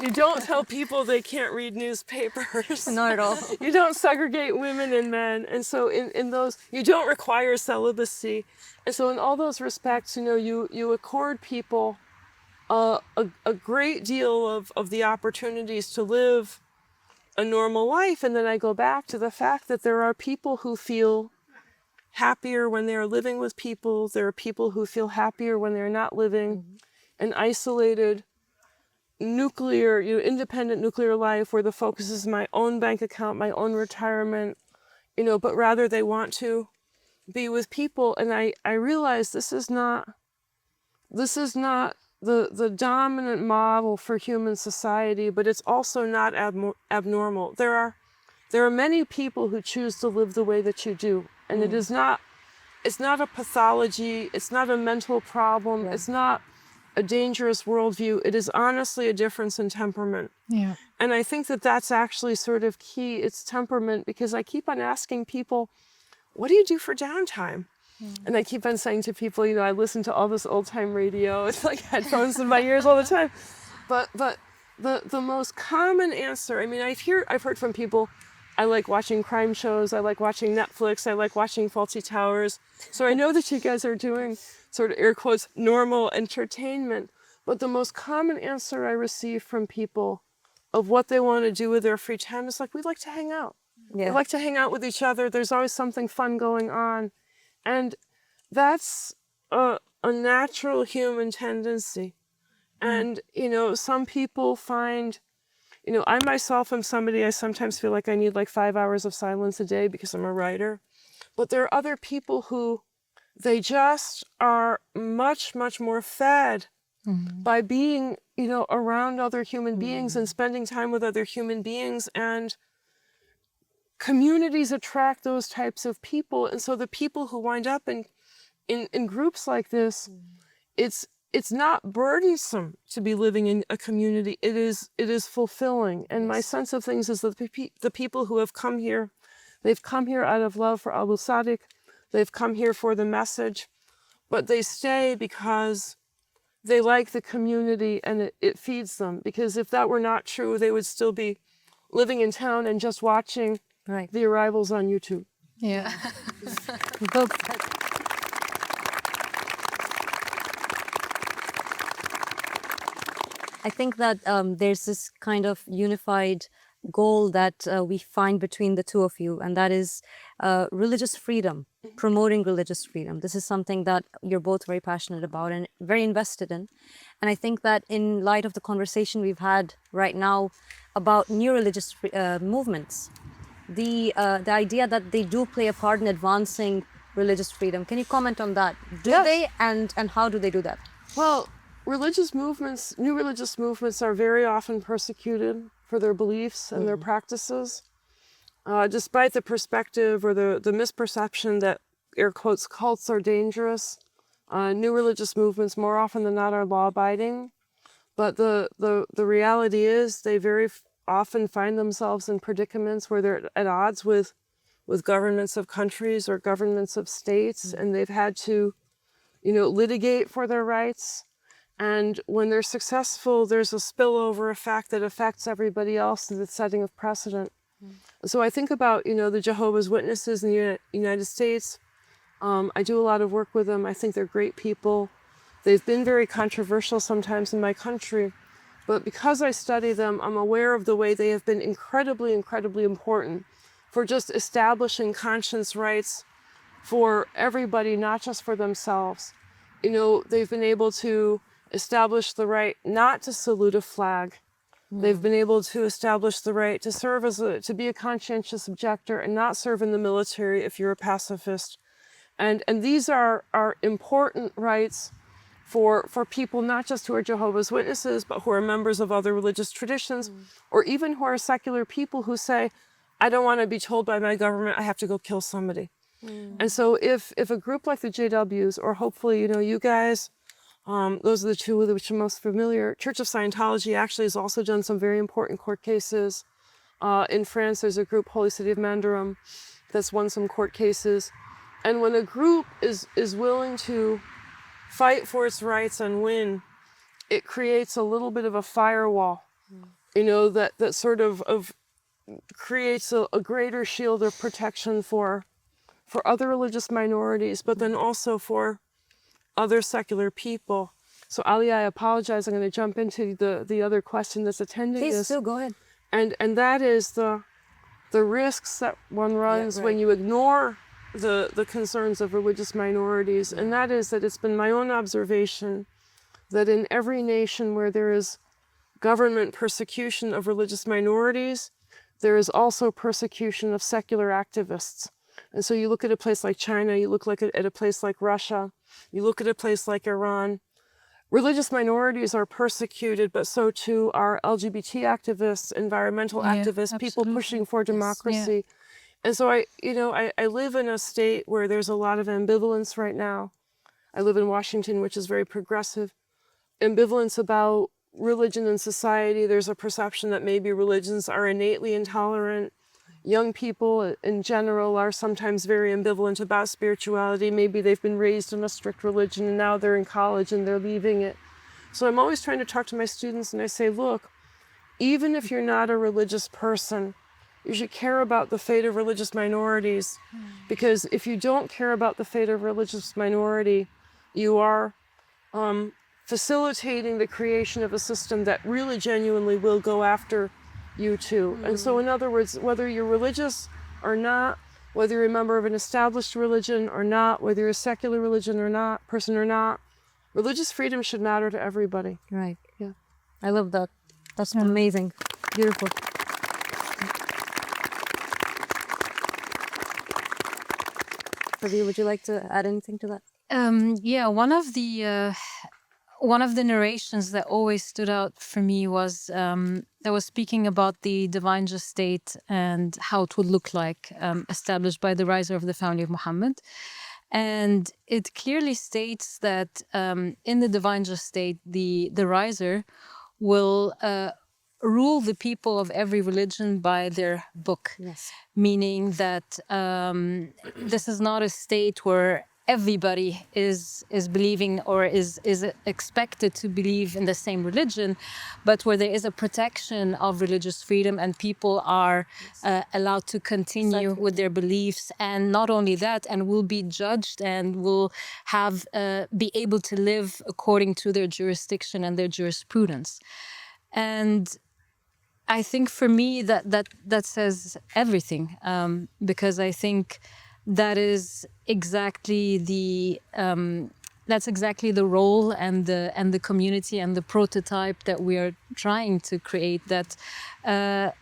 You don't tell people they can't read newspapers. Not at all. You don't segregate women and men. And so in those, you don't require celibacy. And so in all those respects, you know, you accord people a great deal of the opportunities to live a normal life. And then I go back to the fact that there are people who feel happier when they're living with people. There are people who feel happier when they're not living an isolated, nuclear, you know, independent nuclear life where the focus is my own bank account, my own retirement, you know, but rather they want to be with people. And I realize this is not the dominant model for human society, but it's also not abnormal. There are many people who choose to live the way that you do, and it's not a pathology, it's not a mental problem, it's not a dangerous worldview. It is honestly a difference in temperament. Yeah. And I think that that's actually sort of key. It's temperament, because I keep on asking people, what do you do for downtime? And I keep on saying to people, you know, I listen to all this old time radio. It's like headphones in my ears all the time. But the most common answer, I mean, I've heard from people, I like watching crime shows, I like watching Netflix, I like watching Faulty Towers. So I know that you guys are doing sort of air quotes normal entertainment. But the most common answer I receive from people of what they want to do with their free time is like, we like to hang out. Yeah. We like to hang out with each other. There's always something fun going on. And that's a natural human tendency. And, you know, some people find, you know, I myself am somebody, I sometimes feel like I need like 5 hours of silence a day because I'm a writer. But there are other people who, they just are much, much more fed by being, you know, around other human beings and spending time with other human beings. And communities attract those types of people. And so the people who wind up in groups like this, it's not burdensome to be living in a community. It is fulfilling. And my sense of things is that the people who have come here, they've come here out of love for Aba Al-Sadiq. They've come here for the message, but they stay because they like the community and it feeds them. Because if that were not true, they would still be living in town and just watching the arrivals on YouTube. Yeah. I think that there's this kind of unified goal that we find between the two of you, and that is religious freedom, promoting religious freedom. This is something that you're both very passionate about and very invested in. And I think that in light of the conversation we've had right now about new religious movements, the idea that they do play a part in advancing religious freedom. Can you comment on that? Do they, and how do they do that? Well, religious movements, new religious movements are very often persecuted for their beliefs and their practices, despite the perspective or the misperception that, air quotes, cults are dangerous. New religious movements, more often than not, are law-abiding. But the reality is they very often find themselves in predicaments where they're at odds with governments of countries or governments of states, and they've had to, you know, litigate for their rights. And when they're successful, there's a spillover effect that affects everybody else in the setting of precedent. So I think about, you know, the Jehovah's Witnesses in the United States. I do a lot of work with them. I think they're great people. They've been very controversial sometimes in my country. But because I study them, I'm aware of the way they have been incredibly, incredibly important for just establishing conscience rights for everybody, not just for themselves. You know, they've been able to establish the right not to salute a flag. They've been able to establish the right to serve to be a conscientious objector and not serve in the military if you're a pacifist. And these are important rights for people not just who are Jehovah's Witnesses, but who are members of other religious traditions, or even who are secular people who say, I don't want to be told by my government I have to go kill somebody. And so if a group like the JWs, or hopefully, you know, you guys, those are the two with which I'm most familiar. Church of Scientology actually has also done some very important court cases. In France, there's a group, Holy City of Mandarum, that's won some court cases. And when a group is willing to fight for its rights and win, it creates a little bit of a firewall, you know, that sort of creates a greater shield of protection for other religious minorities, but then also for other secular people. So Ali, I apologize, I'm going to jump into the other question that's attending this. Please do, go ahead. And that is the risks that one runs when you ignore the concerns of religious minorities. And that is that it's been my own observation that in every nation where there is government persecution of religious minorities, there is also persecution of secular activists. And so you look at a place like China, you look at a place like Russia, you look at a place like Iran, religious minorities are persecuted, but so too are LGBT activists, environmental activists, absolutely. people pushing for democracy. Yeah. And so I live in a state where there's a lot of ambivalence right now. I live in Washington, which is very progressive. ambivalence about religion and society. There's a perception that maybe religions are innately intolerant. Young people in general are sometimes very ambivalent about spirituality. Maybe they've been raised in a strict religion and now they're in college and they're leaving it. So I'm always trying to talk to my students and I say, look, even if you're not a religious person, you should care about the fate of religious minorities, because if you don't care about the fate of religious minority, you are facilitating the creation of a system that really genuinely will go after you too. And so in other words, whether you're religious or not, whether you're a member of an established religion or not, whether you're a secular religion or not, person or not, religious freedom should matter to everybody. Right. Yeah. I love that. That's amazing. Beautiful. Ravi, would you like to add anything to that? Yeah, one of the narrations that always stood out for me was that was speaking about the divine just state and how it would look like, established by the riser of the family of Muhammad. And it clearly states that in the divine just state, the riser will rule the people of every religion by their book. Yes. Meaning that this is not a state where everybody is believing or is expected to believe in the same religion, but where there is a protection of religious freedom and people are allowed to continue with their beliefs. And not only that, and will be judged and will have be able to live according to their jurisdiction and their jurisprudence. And I think for me that says everything, because I think that is exactly the role and the community and the prototype that we are trying to create. That a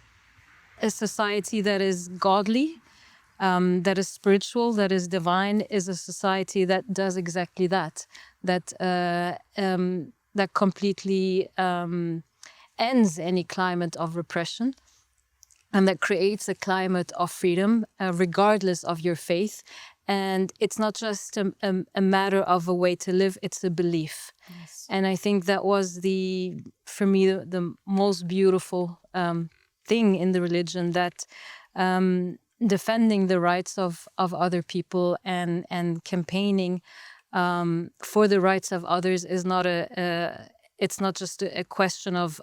society that is godly, that is spiritual, that is divine, is a society that does exactly that. That completely ends any climate of repression, and that creates a climate of freedom, regardless of your faith. And it's not just a matter of a way to live, it's a belief. Yes. And I think that was for me, the most beautiful thing in the religion, that defending the rights of other people and campaigning for the rights of others is not it's not just a question of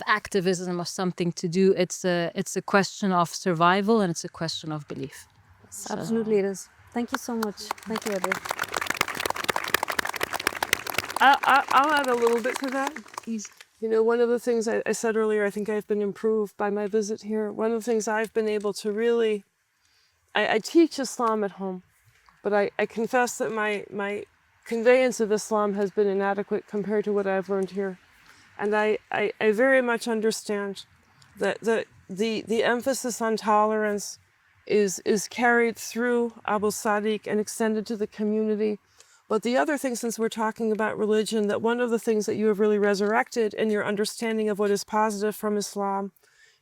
activism or something to do. It's a question of survival, and it's a question of belief. Yes, absolutely it is. Thank you so much. Thank you, Aba. I'll add a little bit to that. Please. You know, one of the things I said earlier, I think I've been improved by my visit here. One of the things I've been able to really, I teach Islam at home, but I confess that my conveyance of Islam has been inadequate compared to what I've learned here. And I very much understand that the emphasis on tolerance is carried through Aba Al-Sadiq and extended to the community. But the other thing, since we're talking about religion, that one of the things that you have really resurrected in your understanding of what is positive from Islam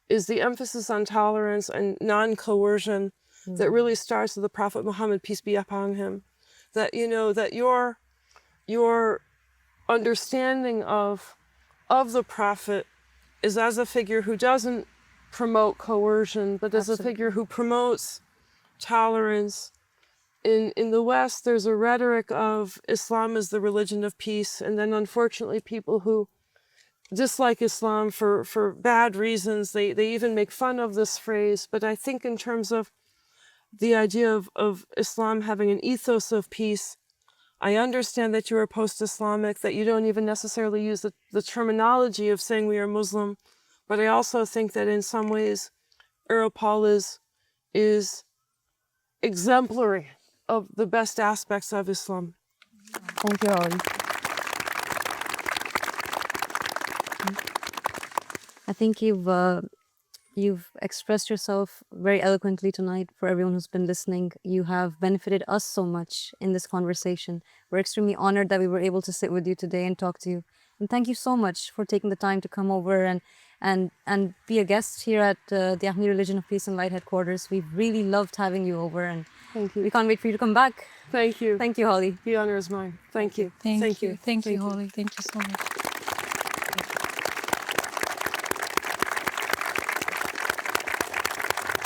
is the emphasis on tolerance and non-coercion that really starts with the Prophet Muhammad, peace be upon him. That, you know, that your understanding of the Prophet is as a figure who doesn't promote coercion, but as a figure who promotes tolerance. In the West, there's a rhetoric of Islam as the religion of peace, and then unfortunately people who dislike Islam for bad reasons, they even make fun of this phrase. But I think in terms of the idea of Islam having an ethos of peace, I understand that you're post-Islamic, that you don't even necessarily use the terminology of saying we are Muslim, but I also think that in some ways AROPL is exemplary of the best aspects of Islam. Thank you, Ravi. I think you've expressed yourself very eloquently tonight. For everyone who's been listening, you have benefited us so much in this conversation. We're extremely honored that we were able to sit with you today and talk to you. And thank you so much for taking the time to come over and be a guest here at the Ahmadi Religion of Peace and Light headquarters. We've really loved having you over, and Thank you. we can't wait for you to come back. Thank you. Thank you, Holly. The honor is mine. Thank you. Thank you. Thank you, Holly. Thank you so much.